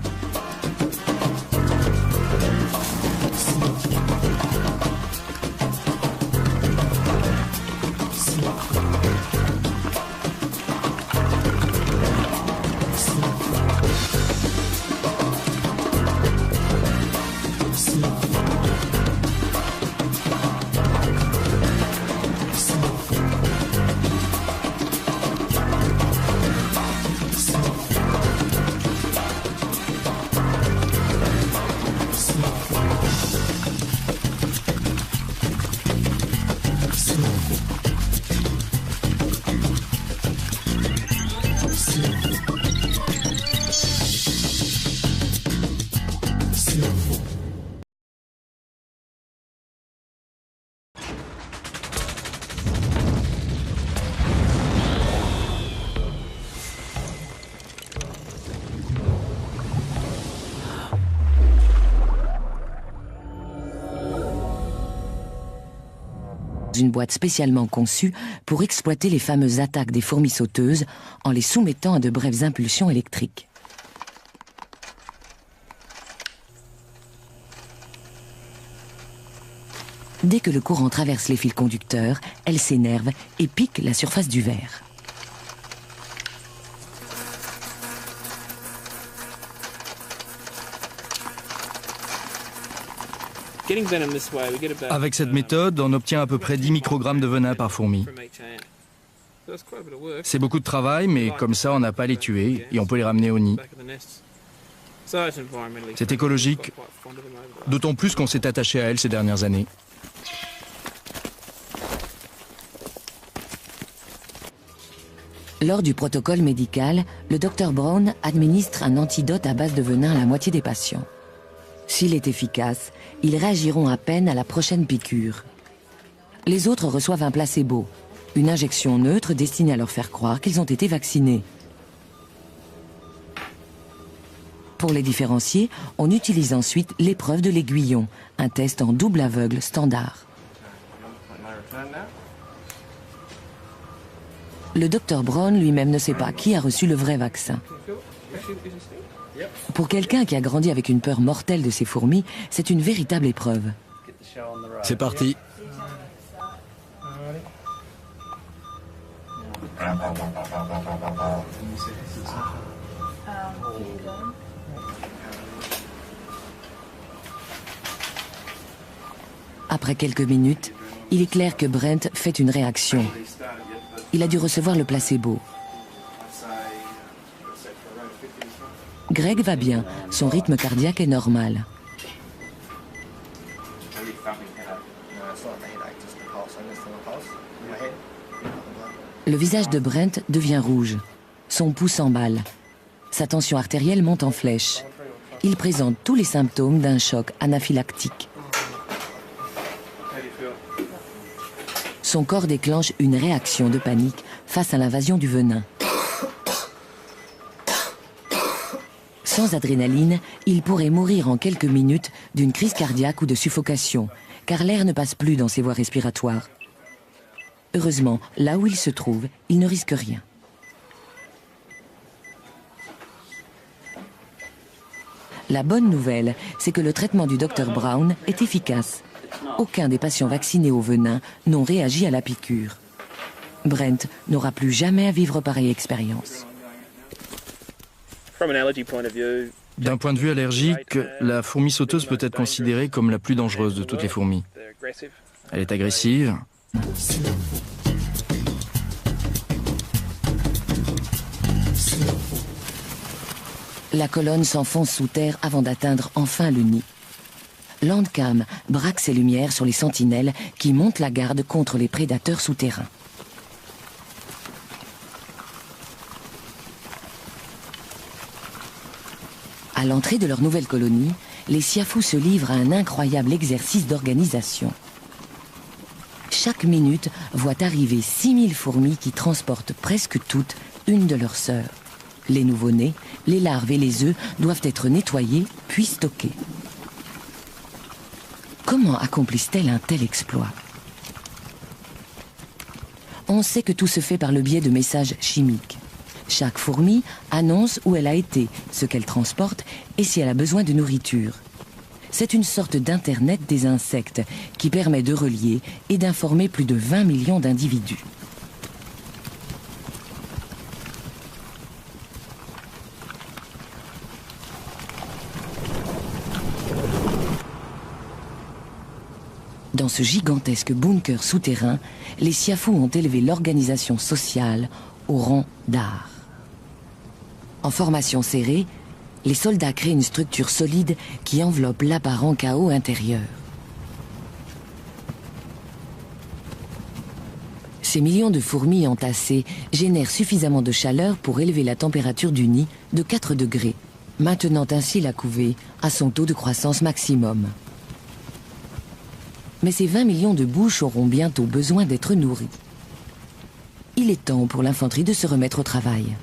Une boîte spécialement conçue pour exploiter les fameuses attaques des fourmis sauteuses en les soumettant à de brèves impulsions électriques. Dès que le courant traverse les fils conducteurs, elles s'énervent et piquent la surface du verre. Avec cette méthode, on obtient à peu près 10 microgrammes de venin par fourmi. C'est beaucoup de travail, mais comme ça, on n'a pas à les tuer et on peut les ramener au nid. C'est écologique, d'autant plus qu'on s'est attaché à elles ces dernières années. Lors du protocole médical, le Dr Brown administre un antidote à base de venin à la moitié des patients. S'il est efficace, ils réagiront à peine à la prochaine piqûre. Les autres reçoivent un placebo, une injection neutre destinée à leur faire croire qu'ils ont été vaccinés. Pour les différencier, on utilise ensuite l'épreuve de l'aiguillon, un test en double aveugle standard. Le Dr Brown lui-même ne sait pas qui a reçu le vrai vaccin. Pour quelqu'un qui a grandi avec une peur mortelle de ces fourmis, c'est une véritable épreuve. C'est parti. Après quelques minutes, il est clair que Brent fait une réaction. Il a dû recevoir le placebo. Greg va bien, son rythme cardiaque est normal. Le visage de Brent devient rouge. Son pouls s'emballe. Sa tension artérielle monte en flèche. Il présente tous les symptômes d'un choc anaphylactique. Son corps déclenche une réaction de panique face à l'invasion du venin. Sans adrénaline, il pourrait mourir en quelques minutes d'une crise cardiaque ou de suffocation, car l'air ne passe plus dans ses voies respiratoires. Heureusement, là où il se trouve, il ne risque rien. La bonne nouvelle, c'est que le traitement du Dr Brown est efficace. Aucun des patients vaccinés au venin n'ont réagi à la piqûre. Brent n'aura plus jamais à vivre pareille expérience. D'un point de vue allergique, la fourmi sauteuse peut être considérée comme la plus dangereuse de toutes les fourmis. Elle est agressive. La colonne s'enfonce sous terre avant d'atteindre enfin le nid. Landcam braque ses lumières sur les sentinelles qui montent la garde contre les prédateurs souterrains. À l'entrée de leur nouvelle colonie, les Siafous se livrent à un incroyable exercice d'organisation. Chaque minute voit arriver 6000 fourmis qui transportent presque toutes une de leurs sœurs. Les nouveau-nés, les larves et les œufs doivent être nettoyés puis stockés. Comment accomplissent-elles un tel exploit? On sait que tout se fait par le biais de messages chimiques. Chaque fourmi annonce où elle a été, ce qu'elle transporte et si elle a besoin de nourriture. C'est une sorte d'internet des insectes qui permet de relier et d'informer plus de 20 millions d'individus. Dans ce gigantesque bunker souterrain, les Siafous ont élevé l'organisation sociale au rang d'art. En formation serrée, les soldats créent une structure solide qui enveloppe l'apparent chaos intérieur. Ces millions de fourmis entassées génèrent suffisamment de chaleur pour élever la température du nid de 4 degrés, maintenant ainsi la couvée à son taux de croissance maximum. Mais ces 20 millions de bouches auront bientôt besoin d'être nourries. Il est temps pour l'infanterie de se remettre au travail.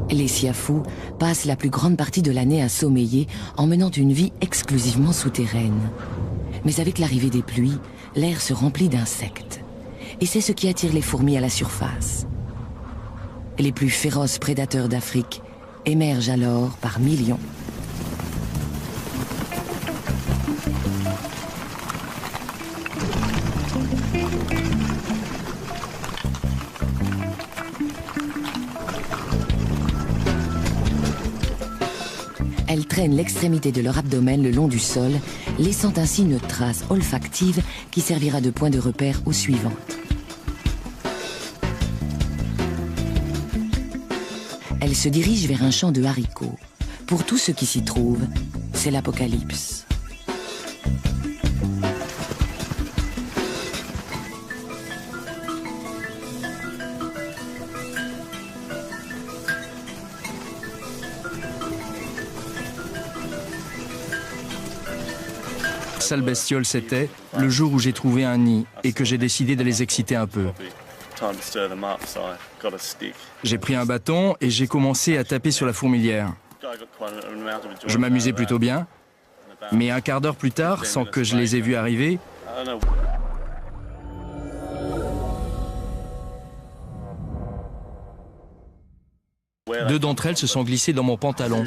Les Siafous passent la plus grande partie de l'année à sommeiller en menant une vie exclusivement souterraine. Mais avec l'arrivée des pluies, l'air se remplit d'insectes. Et c'est ce qui attire les fourmis à la surface. Les plus féroces prédateurs d'Afrique émergent alors par millions. Elles traînent l'extrémité de leur abdomen le long du sol, laissant ainsi une trace olfactive qui servira de point de repère aux suivantes. Elles se dirigent vers un champ de haricots. Pour tous ceux qui s'y trouvent, c'est l'apocalypse. Sale bestiole c'était le jour où j'ai trouvé un nid et que j'ai décidé de les exciter un peu. J'ai pris un bâton et j'ai commencé à taper sur la fourmilière. Je m'amusais plutôt bien, mais un quart d'heure plus tard, sans que je les ai vus arriver, deux d'entre elles se sont glissées dans mon pantalon.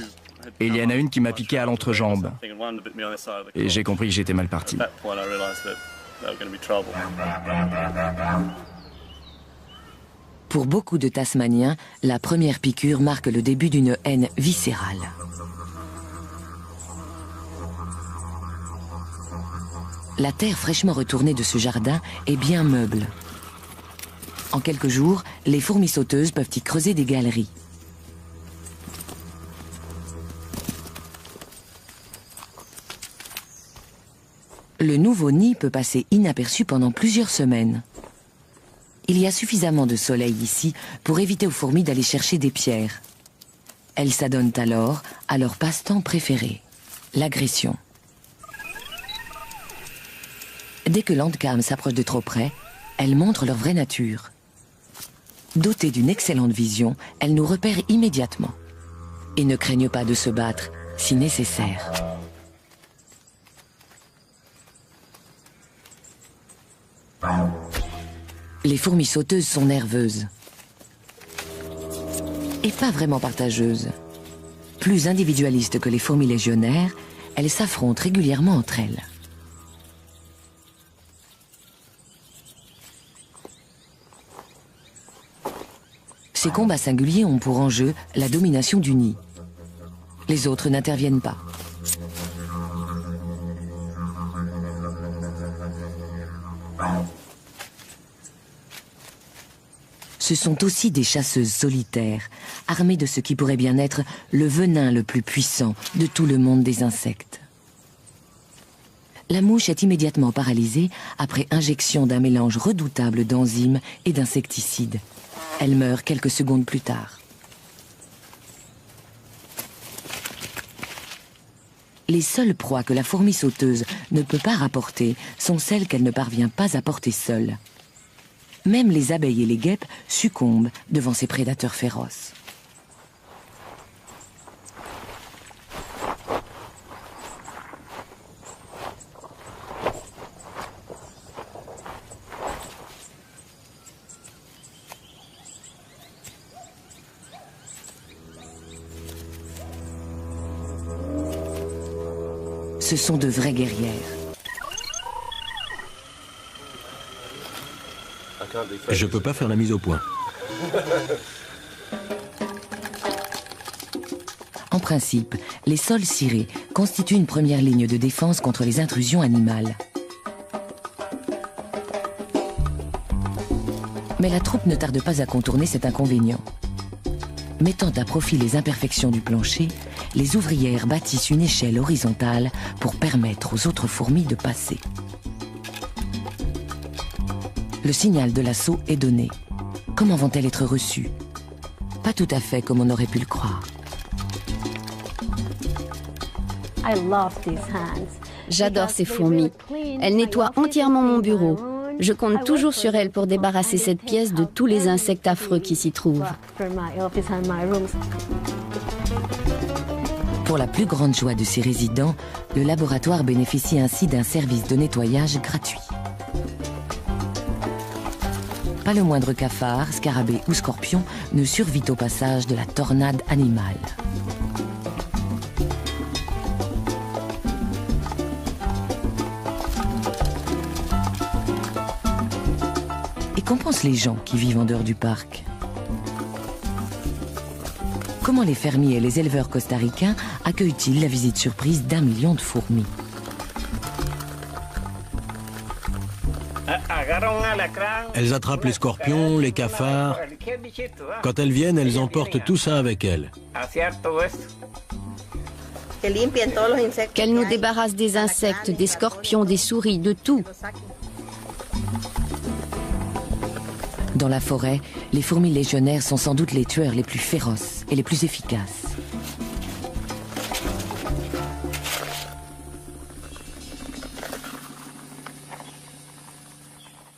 Et il y en a une qui m'a piqué à l'entrejambe. Et j'ai compris que j'étais mal parti. Pour beaucoup de Tasmaniens, la première piqûre marque le début d'une haine viscérale. La terre fraîchement retournée de ce jardin est bien meuble. En quelques jours, les fourmis sauteuses peuvent y creuser des galeries. Le nouveau nid peut passer inaperçu pendant plusieurs semaines. Il y a suffisamment de soleil ici pour éviter aux fourmis d'aller chercher des pierres. Elles s'adonnent alors à leur passe-temps préféré, l'agression. Dès que l'Andcam s'approche de trop près, elles montrent leur vraie nature. Dotées d'une excellente vision, elles nous repèrent immédiatement et ne craignent pas de se battre si nécessaire. Les fourmis sauteuses sont nerveuses et pas vraiment partageuses. Plus individualistes que les fourmis légionnaires, elles s'affrontent régulièrement entre elles. Ces combats singuliers ont pour enjeu la domination du nid. Les autres n'interviennent pas. Ce sont aussi des chasseuses solitaires, armées de ce qui pourrait bien être le venin le plus puissant de tout le monde des insectes. La mouche est immédiatement paralysée après injection d'un mélange redoutable d'enzymes et d'insecticides. Elle meurt quelques secondes plus tard. Les seules proies que la fourmi sauteuse ne peut pas rapporter sont celles qu'elle ne parvient pas à porter seule. Même les abeilles et les guêpes succombent devant ces prédateurs féroces. Ce sont de vraies guerrières. Je peux pas faire la mise au point. En principe, les sols cirés constituent une première ligne de défense contre les intrusions animales. Mais la troupe ne tarde pas à contourner cet inconvénient. Mettant à profit les imperfections du plancher, les ouvrières bâtissent une échelle horizontale pour permettre aux autres fourmis de passer. Le signal de l'assaut est donné. Comment vont-elles être reçues? Pas tout à fait comme on aurait pu le croire. J'adore ces fourmis. Elles nettoient entièrement mon bureau. Je compte toujours sur elles pour débarrasser cette pièce de tous les insectes affreux qui s'y trouvent. Pour la plus grande joie de ses résidents, le laboratoire bénéficie ainsi d'un service de nettoyage gratuit. Pas le moindre cafard, scarabée ou scorpion ne survit au passage de la tornade animale. Et qu'en pensent les gens qui vivent en dehors du parc? Comment les fermiers et les éleveurs costaricains accueillent-ils la visite surprise d'1 million de fourmis? Elles attrapent les scorpions, les cafards. Quand elles viennent, elles emportent tout ça avec elles. Qu'elles nous débarrassent des insectes, des scorpions, des souris, de tout. Dans la forêt, les fourmis légionnaires sont sans doute les tueurs les plus féroces et les plus efficaces.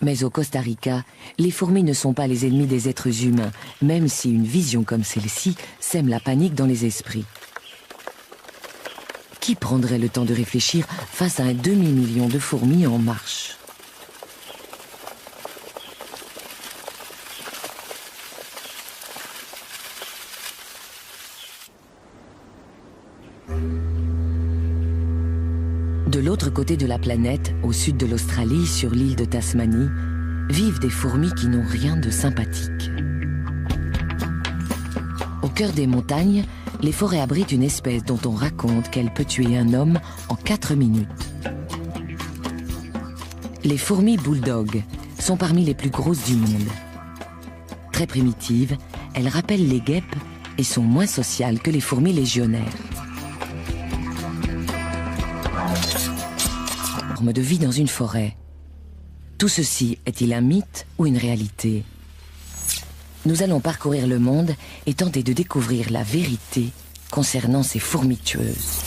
Mais au Costa Rica, les fourmis ne sont pas les ennemis des êtres humains, même si une vision comme celle-ci sème la panique dans les esprits. Qui prendrait le temps de réfléchir face à un demi-million de fourmis en marche? De l'autre côté de la planète, au sud de l'Australie, sur l'île de Tasmanie, vivent des fourmis qui n'ont rien de sympathique. Au cœur des montagnes, les forêts abritent une espèce dont on raconte qu'elle peut tuer un homme en 4 minutes. Les fourmis bulldog sont parmi les plus grosses du monde. Très primitives, elles rappellent les guêpes et sont moins sociales que les fourmis légionnaires. Forme de vie dans une forêt. Tout ceci est-il un mythe ou une réalité? Nous allons parcourir le monde et tenter de découvrir la vérité concernant ces fourmis tueuses.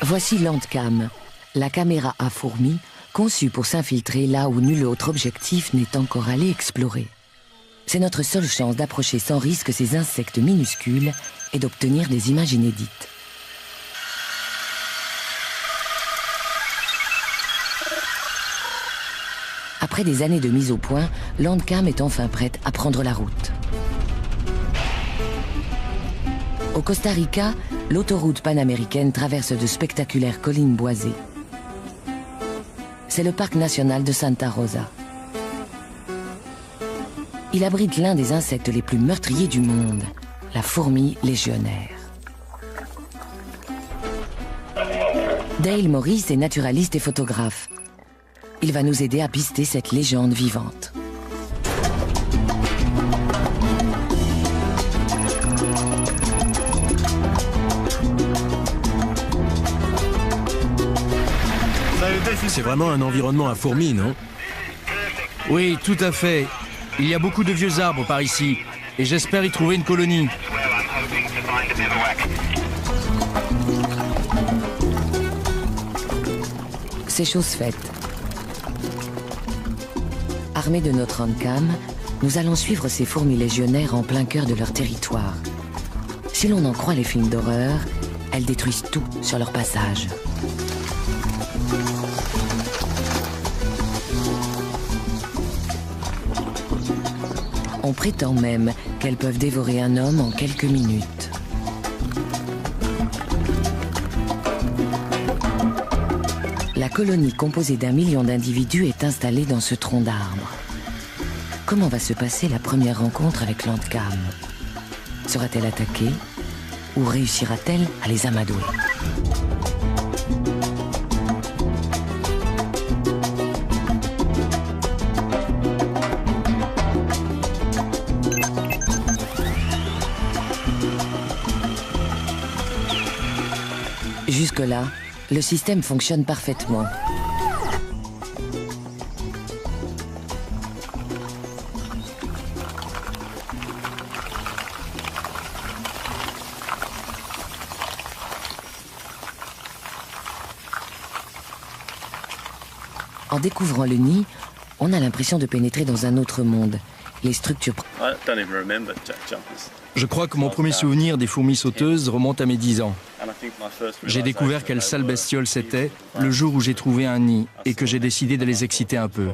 Voici Landcam, la caméra à fourmis conçue pour s'infiltrer là où nul autre objectif n'est encore allé explorer. C'est notre seule chance d'approcher sans risque ces insectes minuscules et d'obtenir des images inédites. Après des années de mise au point, Landcam est enfin prête à prendre la route. Au Costa Rica, l'autoroute panaméricaine traverse de spectaculaires collines boisées. C'est le parc national de Santa Rosa. Il abrite l'un des insectes les plus meurtriers du monde, la fourmi légionnaire. Dale Morris est naturaliste et photographe. Il va nous aider à pister cette légende vivante. C'est vraiment un environnement à fourmis, non? Oui, tout à fait. Il y a beaucoup de vieux arbres par ici, et j'espère y trouver une colonie. C'est chose faite. Armés de notre Landcam, nous allons suivre ces fourmis légionnaires en plein cœur de leur territoire. Si l'on en croit les films d'horreur, elles détruisent tout sur leur passage. On prétend même qu'elles peuvent dévorer un homme en quelques minutes. La colonie composée d'1 million d'individus est installée dans ce tronc d'arbre. Comment va se passer la première rencontre avec Landcam? Sera-t-elle attaquée ou réussira-t-elle à les amadouer? Jusque-là, le système fonctionne parfaitement. En découvrant le nid, on a l'impression de pénétrer dans un autre monde. Les structures... Je crois que mon premier souvenir des fourmis sauteuses remonte à mes 10 ans. J'ai découvert quelle sale bestiole c'était le jour où j'ai trouvé un nid et que j'ai décidé de les exciter un peu.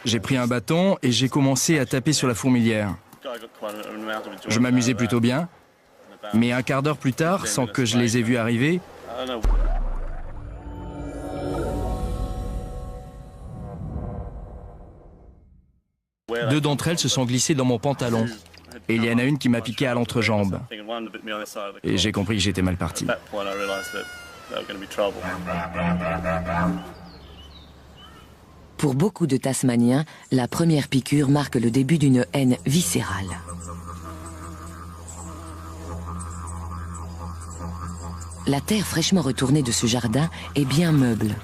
J'ai pris un bâton et j'ai commencé à taper sur la fourmilière. Je m'amusais plutôt bien, mais un quart d'heure plus tard, sans que je les ai vus arriver, deux d'entre elles se sont glissées dans mon pantalon. Et il y en a une qui m'a piqué à l'entrejambe. Et j'ai compris que j'étais mal parti. Pour beaucoup de Tasmaniens, la première piqûre marque le début d'une haine viscérale. La terre fraîchement retournée de ce jardin est bien meuble.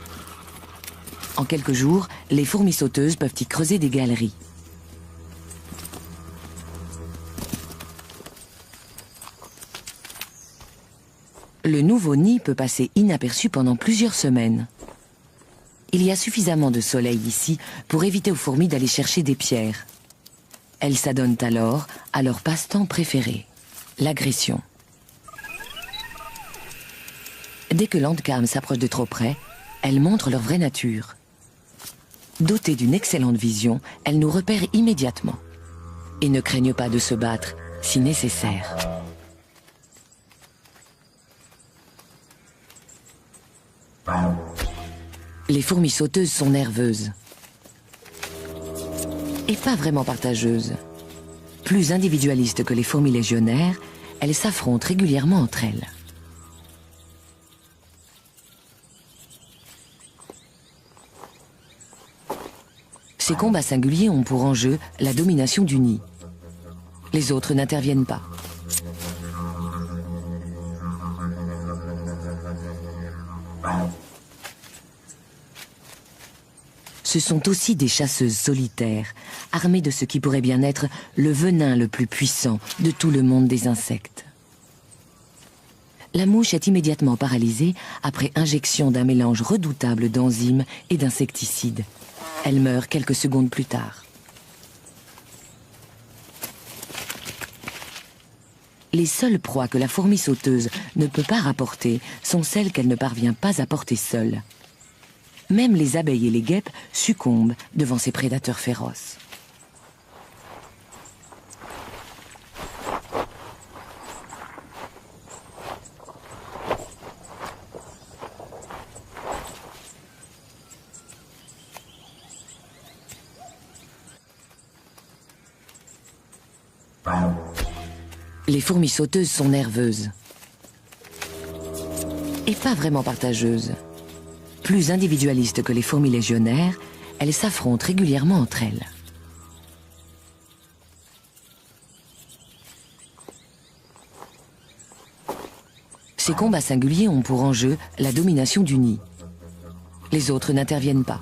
En quelques jours, les fourmis sauteuses peuvent y creuser des galeries. Le nouveau nid peut passer inaperçu pendant plusieurs semaines. Il y a suffisamment de soleil ici pour éviter aux fourmis d'aller chercher des pierres. Elles s'adonnent alors à leur passe-temps préféré, l'agression. Dès que Landcam s'approche de trop près, elles montrent leur vraie nature. Dotées d'une excellente vision, elles nous repèrent immédiatement et ne craignent pas de se battre si nécessaire. Les fourmis sauteuses sont nerveuses et pas vraiment partageuses. Plus individualistes que les fourmis légionnaires, elles s'affrontent régulièrement entre elles. Ces combats singuliers ont pour enjeu la domination du nid. Les autres n'interviennent pas. Ce sont aussi des chasseuses solitaires, armées de ce qui pourrait bien être le venin le plus puissant de tout le monde des insectes. La mouche est immédiatement paralysée après injection d'un mélange redoutable d'enzymes et d'insecticides. Elle meurt quelques secondes plus tard. Les seules proies que la fourmi sauteuse ne peut pas rapporter sont celles qu'elle ne parvient pas à porter seule. Même les abeilles et les guêpes succombent devant ces prédateurs féroces. Les fourmis sauteuses sont nerveuses et pas vraiment partageuses. Plus individualistes que les fourmis légionnaires, elles s'affrontent régulièrement entre elles. Ces combats singuliers ont pour enjeu la domination du nid. Les autres n'interviennent pas.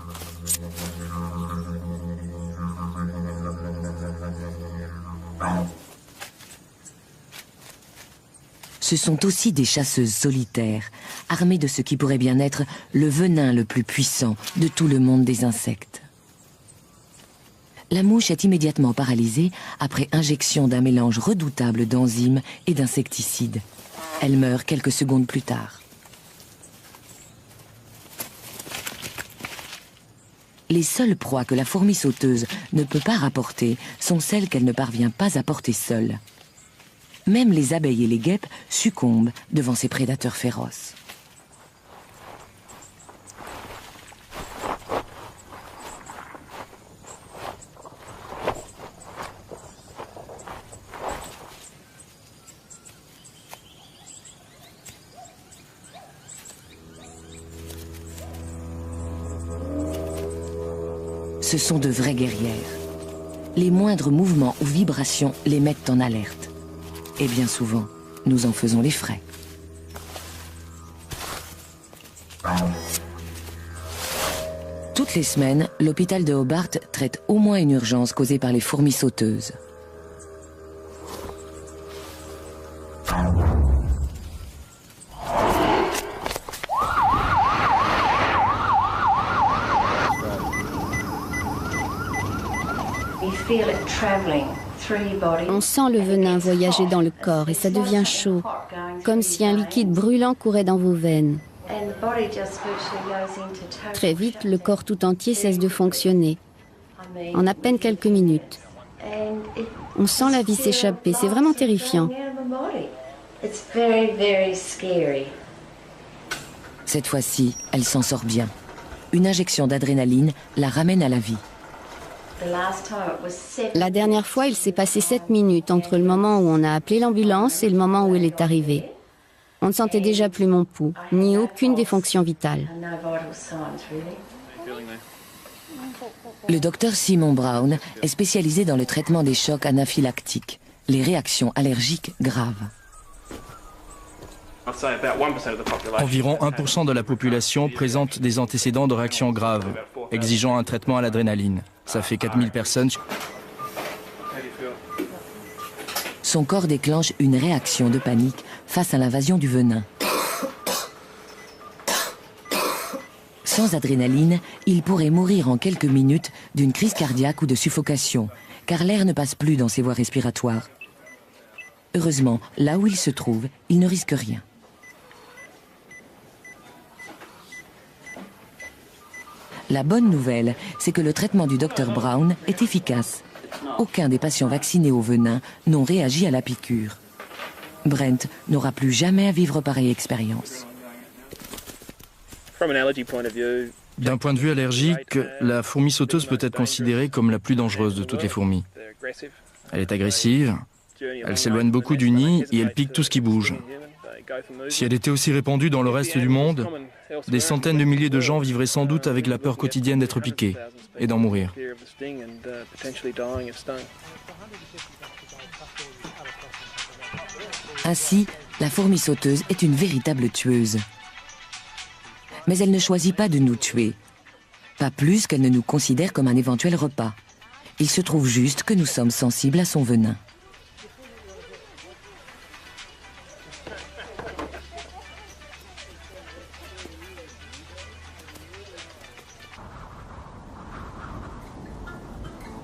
Ce sont aussi des chasseuses solitaires, armées de ce qui pourrait bien être le venin le plus puissant de tout le monde des insectes. La mouche est immédiatement paralysée après injection d'un mélange redoutable d'enzymes et d'insecticides. Elle meurt quelques secondes plus tard. Les seules proies que la fourmi sauteuse ne peut pas rapporter sont celles qu'elle ne parvient pas à porter seule. Même les abeilles et les guêpes succombent devant ces prédateurs féroces. Ce sont de vraies guerrières. Les moindres mouvements ou vibrations les mettent en alerte. Et bien souvent, nous en faisons les frais. Toutes les semaines, l'hôpital de Hobart traite au moins une urgence causée par les fourmis sauteuses. On sent le venin voyager dans le corps et ça devient chaud, comme si un liquide brûlant courait dans vos veines. Très vite, le corps tout entier cesse de fonctionner, en à peine quelques minutes. On sent la vie s'échapper, c'est vraiment terrifiant. Cette fois-ci, elle s'en sort bien. Une injection d'adrénaline la ramène à la vie. La dernière fois, il s'est passé 7 minutes entre le moment où on a appelé l'ambulance et le moment où elle est arrivée. On ne sentait déjà plus mon pouls, ni aucune des fonctions vitales. Le docteur Simon Brown est spécialisé dans le traitement des chocs anaphylactiques, les réactions allergiques graves. Environ 1% de la population présente des antécédents de réactions graves, exigeant un traitement à l'adrénaline. Ça fait 4000 personnes. Son corps déclenche une réaction de panique face à l'invasion du venin. Sans adrénaline, il pourrait mourir en quelques minutes d'une crise cardiaque ou de suffocation, car l'air ne passe plus dans ses voies respiratoires. Heureusement, là où il se trouve, il ne risque rien. La bonne nouvelle, c'est que le traitement du Dr Brown est efficace. Aucun des patients vaccinés au venin n'ont réagi à la piqûre. Brent n'aura plus jamais à vivre pareille expérience. D'un point de vue allergique, la fourmi sauteuse peut être considérée comme la plus dangereuse de toutes les fourmis. Elle est agressive, elle s'éloigne beaucoup du nid et elle pique tout ce qui bouge. Si elle était aussi répandue dans le reste du monde, des centaines de milliers de gens vivraient sans doute avec la peur quotidienne d'être piqués et d'en mourir. Ainsi, la fourmi sauteuse est une véritable tueuse. Mais elle ne choisit pas de nous tuer. Pas plus qu'elle ne nous considère comme un éventuel repas. Il se trouve juste que nous sommes sensibles à son venin.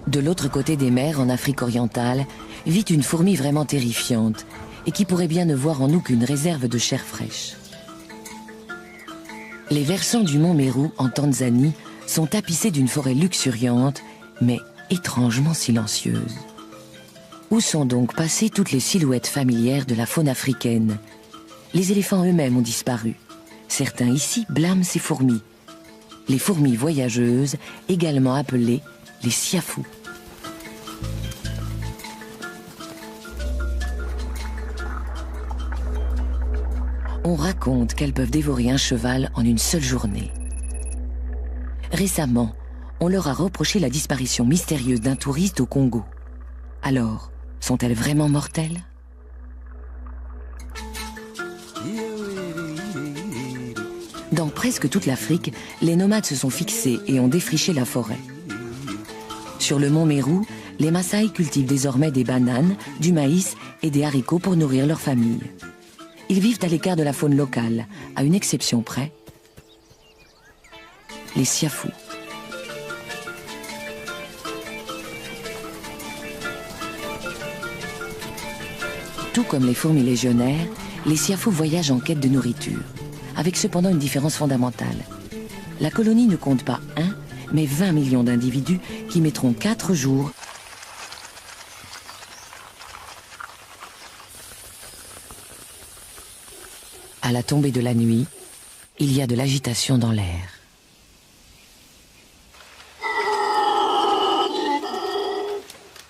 De l'autre côté des mers, en Afrique orientale, vit une fourmi vraiment terrifiante et qui pourrait bien ne voir en nous qu'une réserve de chair fraîche. Les versants du mont Meru, en Tanzanie, sont tapissés d'une forêt luxuriante, mais étrangement silencieuse. Où sont donc passées toutes les silhouettes familières de la faune africaine? Les éléphants eux-mêmes ont disparu. Certains ici blâment ces fourmis. Les fourmis voyageuses, également appelées les siafous. On raconte qu'elles peuvent dévorer un cheval en une seule journée. Récemment, on leur a reproché la disparition mystérieuse d'un touriste au Congo. Alors, sont-elles vraiment mortelles? Dans presque toute l'Afrique, les nomades se sont fixés et ont défriché la forêt. Sur le mont Meru, les Maasai cultivent désormais des bananes, du maïs et des haricots pour nourrir leur famille. Ils vivent à l'écart de la faune locale, à une exception près, les siafous. Tout comme les fourmis légionnaires, les siafous voyagent en quête de nourriture, avec cependant une différence fondamentale. La colonie ne compte pas 1, mais 20 millions d'individus qui mettront 4 jours à la tombée de la nuit. Il y a de l'agitation dans l'air.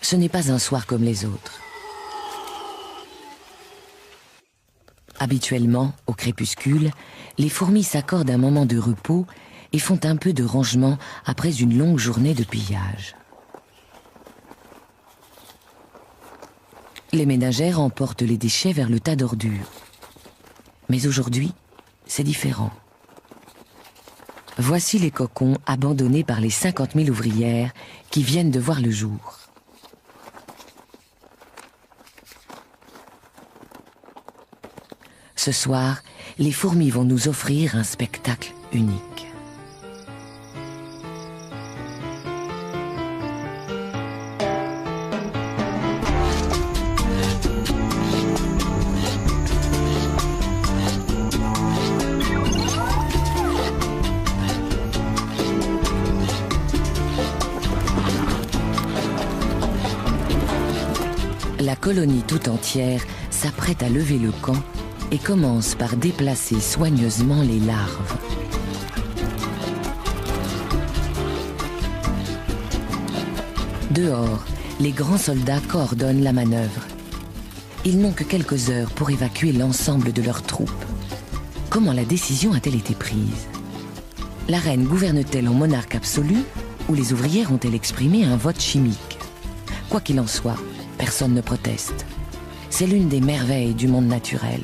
Ce n'est pas un soir comme les autres. Habituellement, au crépuscule, les fourmis s'accordent un moment de repos et font un peu de rangement après une longue journée de pillage. Les ménagères emportent les déchets vers le tas d'ordures. Mais aujourd'hui, c'est différent. Voici les cocons abandonnés par les 50 000 ouvrières qui viennent de voir le jour. Ce soir, les fourmis vont nous offrir un spectacle unique. La colonie tout entière s'apprête à lever le camp et commence par déplacer soigneusement les larves. Dehors, les grands soldats coordonnent la manœuvre. Ils n'ont que quelques heures pour évacuer l'ensemble de leurs troupes. Comment la décision a-t-elle été prise? La reine gouverne-t-elle en monarque absolu ou les ouvrières ont-elles exprimé un vote chimique? Quoi qu'il en soit, personne ne proteste. C'est l'une des merveilles du monde naturel.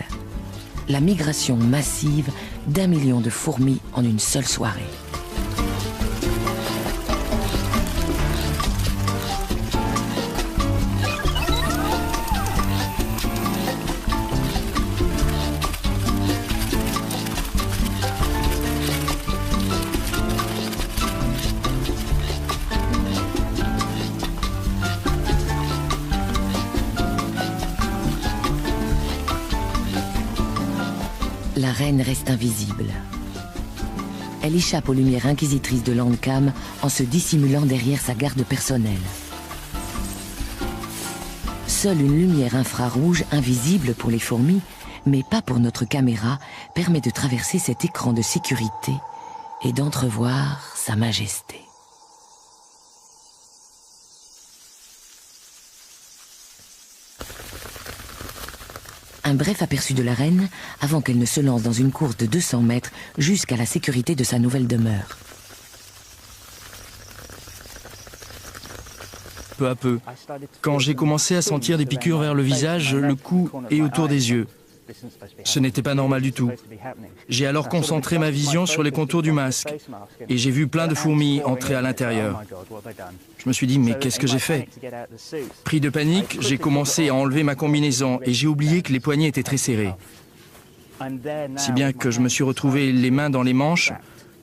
La migration massive d'1 million de fourmis en une seule soirée. La reine reste invisible. Elle échappe aux lumières inquisitrices de Landcam en se dissimulant derrière sa garde personnelle. Seule une lumière infrarouge, invisible pour les fourmis, mais pas pour notre caméra, permet de traverser cet écran de sécurité et d'entrevoir sa majesté. Un bref aperçu de la reine avant qu'elle ne se lance dans une course de 200 mètres jusqu'à la sécurité de sa nouvelle demeure. Peu à peu, quand j'ai commencé à sentir des piqûres vers le visage, le cou et autour des yeux. Ce n'était pas normal du tout. J'ai alors concentré ma vision sur les contours du masque et j'ai vu plein de fourmis entrer à l'intérieur. Je me suis dit, mais qu'est-ce que j'ai fait? Pris de panique, j'ai commencé à enlever ma combinaison et j'ai oublié que les poignets étaient très serrés. Si bien que je me suis retrouvé les mains dans les manches,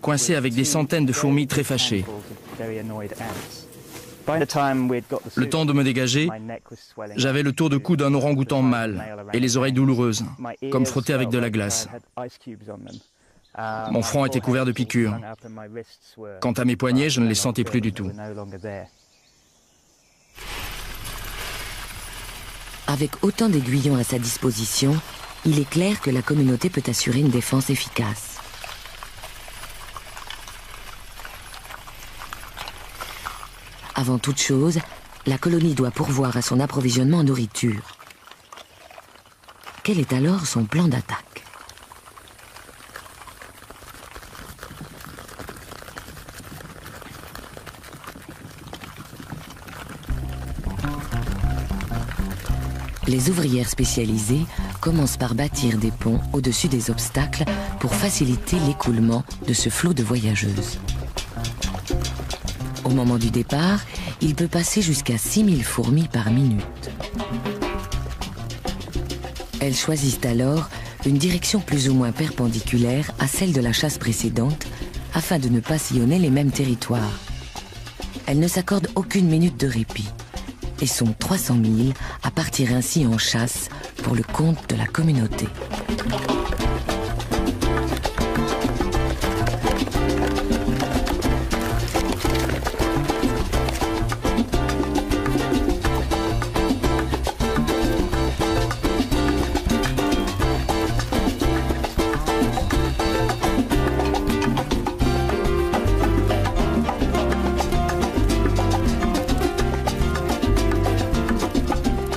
coincé avec des centaines de fourmis très fâchées. Le temps de me dégager, j'avais le tour de cou d'un orang-outan mâle et les oreilles douloureuses, comme frottées avec de la glace. Mon front était couvert de piqûres. Quant à mes poignets, je ne les sentais plus du tout. Avec autant d'aiguillons à sa disposition, il est clair que la communauté peut assurer une défense efficace. Avant toute chose, la colonie doit pourvoir à son approvisionnement en nourriture. Quel est alors son plan d'attaque? Les ouvrières spécialisées commencent par bâtir des ponts au-dessus des obstacles pour faciliter l'écoulement de ce flot de voyageuses. Au moment du départ, il peut passer jusqu'à 6000 fourmis par minute. Elles choisissent alors une direction plus ou moins perpendiculaire à celle de la chasse précédente, afin de ne pas sillonner les mêmes territoires. Elles ne s'accordent aucune minute de répit et sont 300 000 à partir ainsi en chasse pour le compte de la communauté.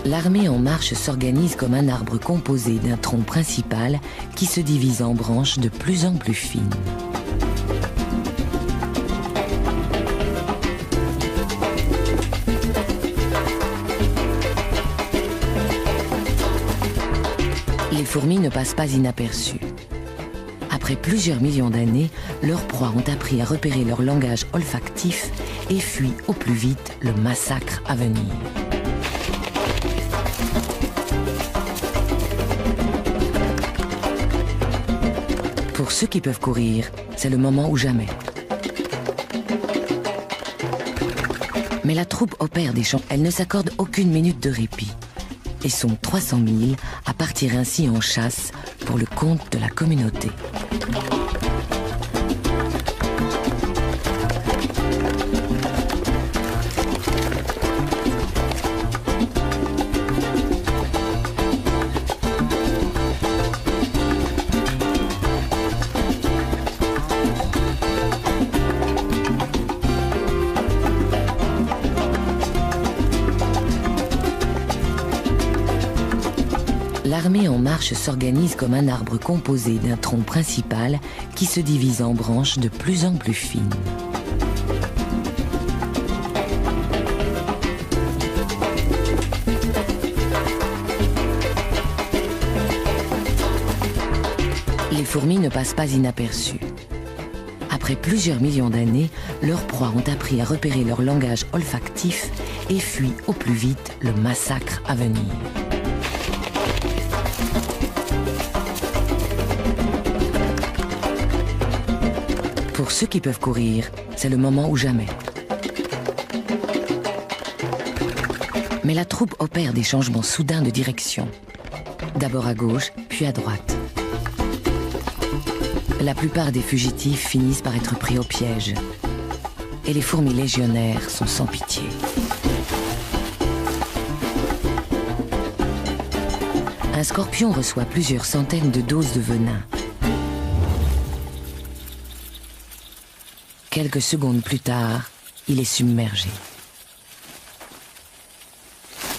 L'armée en marche s'organise comme un arbre composé d'un tronc principal qui se divise en branches de plus en plus fines. Les fourmis ne passent pas inaperçues. Après plusieurs millions d'années, leurs proies ont appris à repérer leur langage olfactif et fuient au plus vite le massacre à venir. Pour ceux qui peuvent courir, c'est le moment ou jamais. Mais la troupe opère des champs. Elle ne s'accorde aucune minute de répit et sont 300 000 à partir ainsi en chasse pour le compte de la communauté. L'armée en marche s'organise comme un arbre composé d'un tronc principal qui se divise en branches de plus en plus fines. Les fourmis ne passent pas inaperçues. Après plusieurs millions d'années, leurs proies ont appris à repérer leur langage olfactif et fuient au plus vite le massacre à venir. Pour ceux qui peuvent courir, c'est le moment ou jamais. Mais la troupe opère des changements soudains de direction. D'abord à gauche, puis à droite. La plupart des fugitifs finissent par être pris au piège. Et les fourmis légionnaires sont sans pitié. Un scorpion reçoit plusieurs centaines de doses de venin. Quelques secondes plus tard, il est submergé.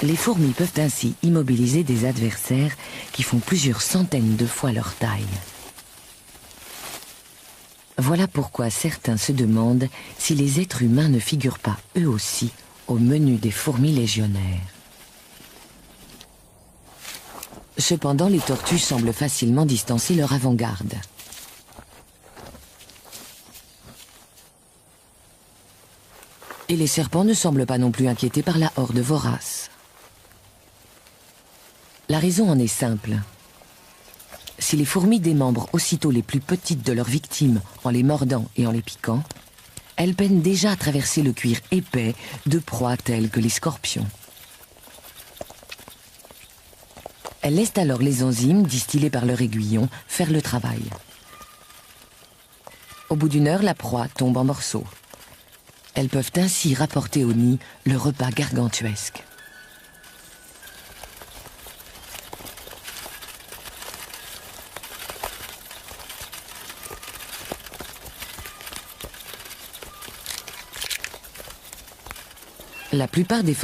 Les fourmis peuvent ainsi immobiliser des adversaires qui font plusieurs centaines de fois leur taille. Voilà pourquoi certains se demandent si les êtres humains ne figurent pas eux aussi au menu des fourmis légionnaires. Cependant, les tortues semblent facilement distancer leur avant-garde. Et les serpents ne semblent pas non plus inquiétés par la horde vorace. La raison en est simple. Si les fourmis démembrent aussitôt les plus petites de leurs victimes en les mordant et en les piquant, elles peinent déjà à traverser le cuir épais de proies telles que les scorpions. Elles laissent alors les enzymes, distillées par leur aiguillon, faire le travail. Au bout d'une heure, la proie tombe en morceaux. Elles peuvent ainsi rapporter au nid le repas gargantuesque. La plupart des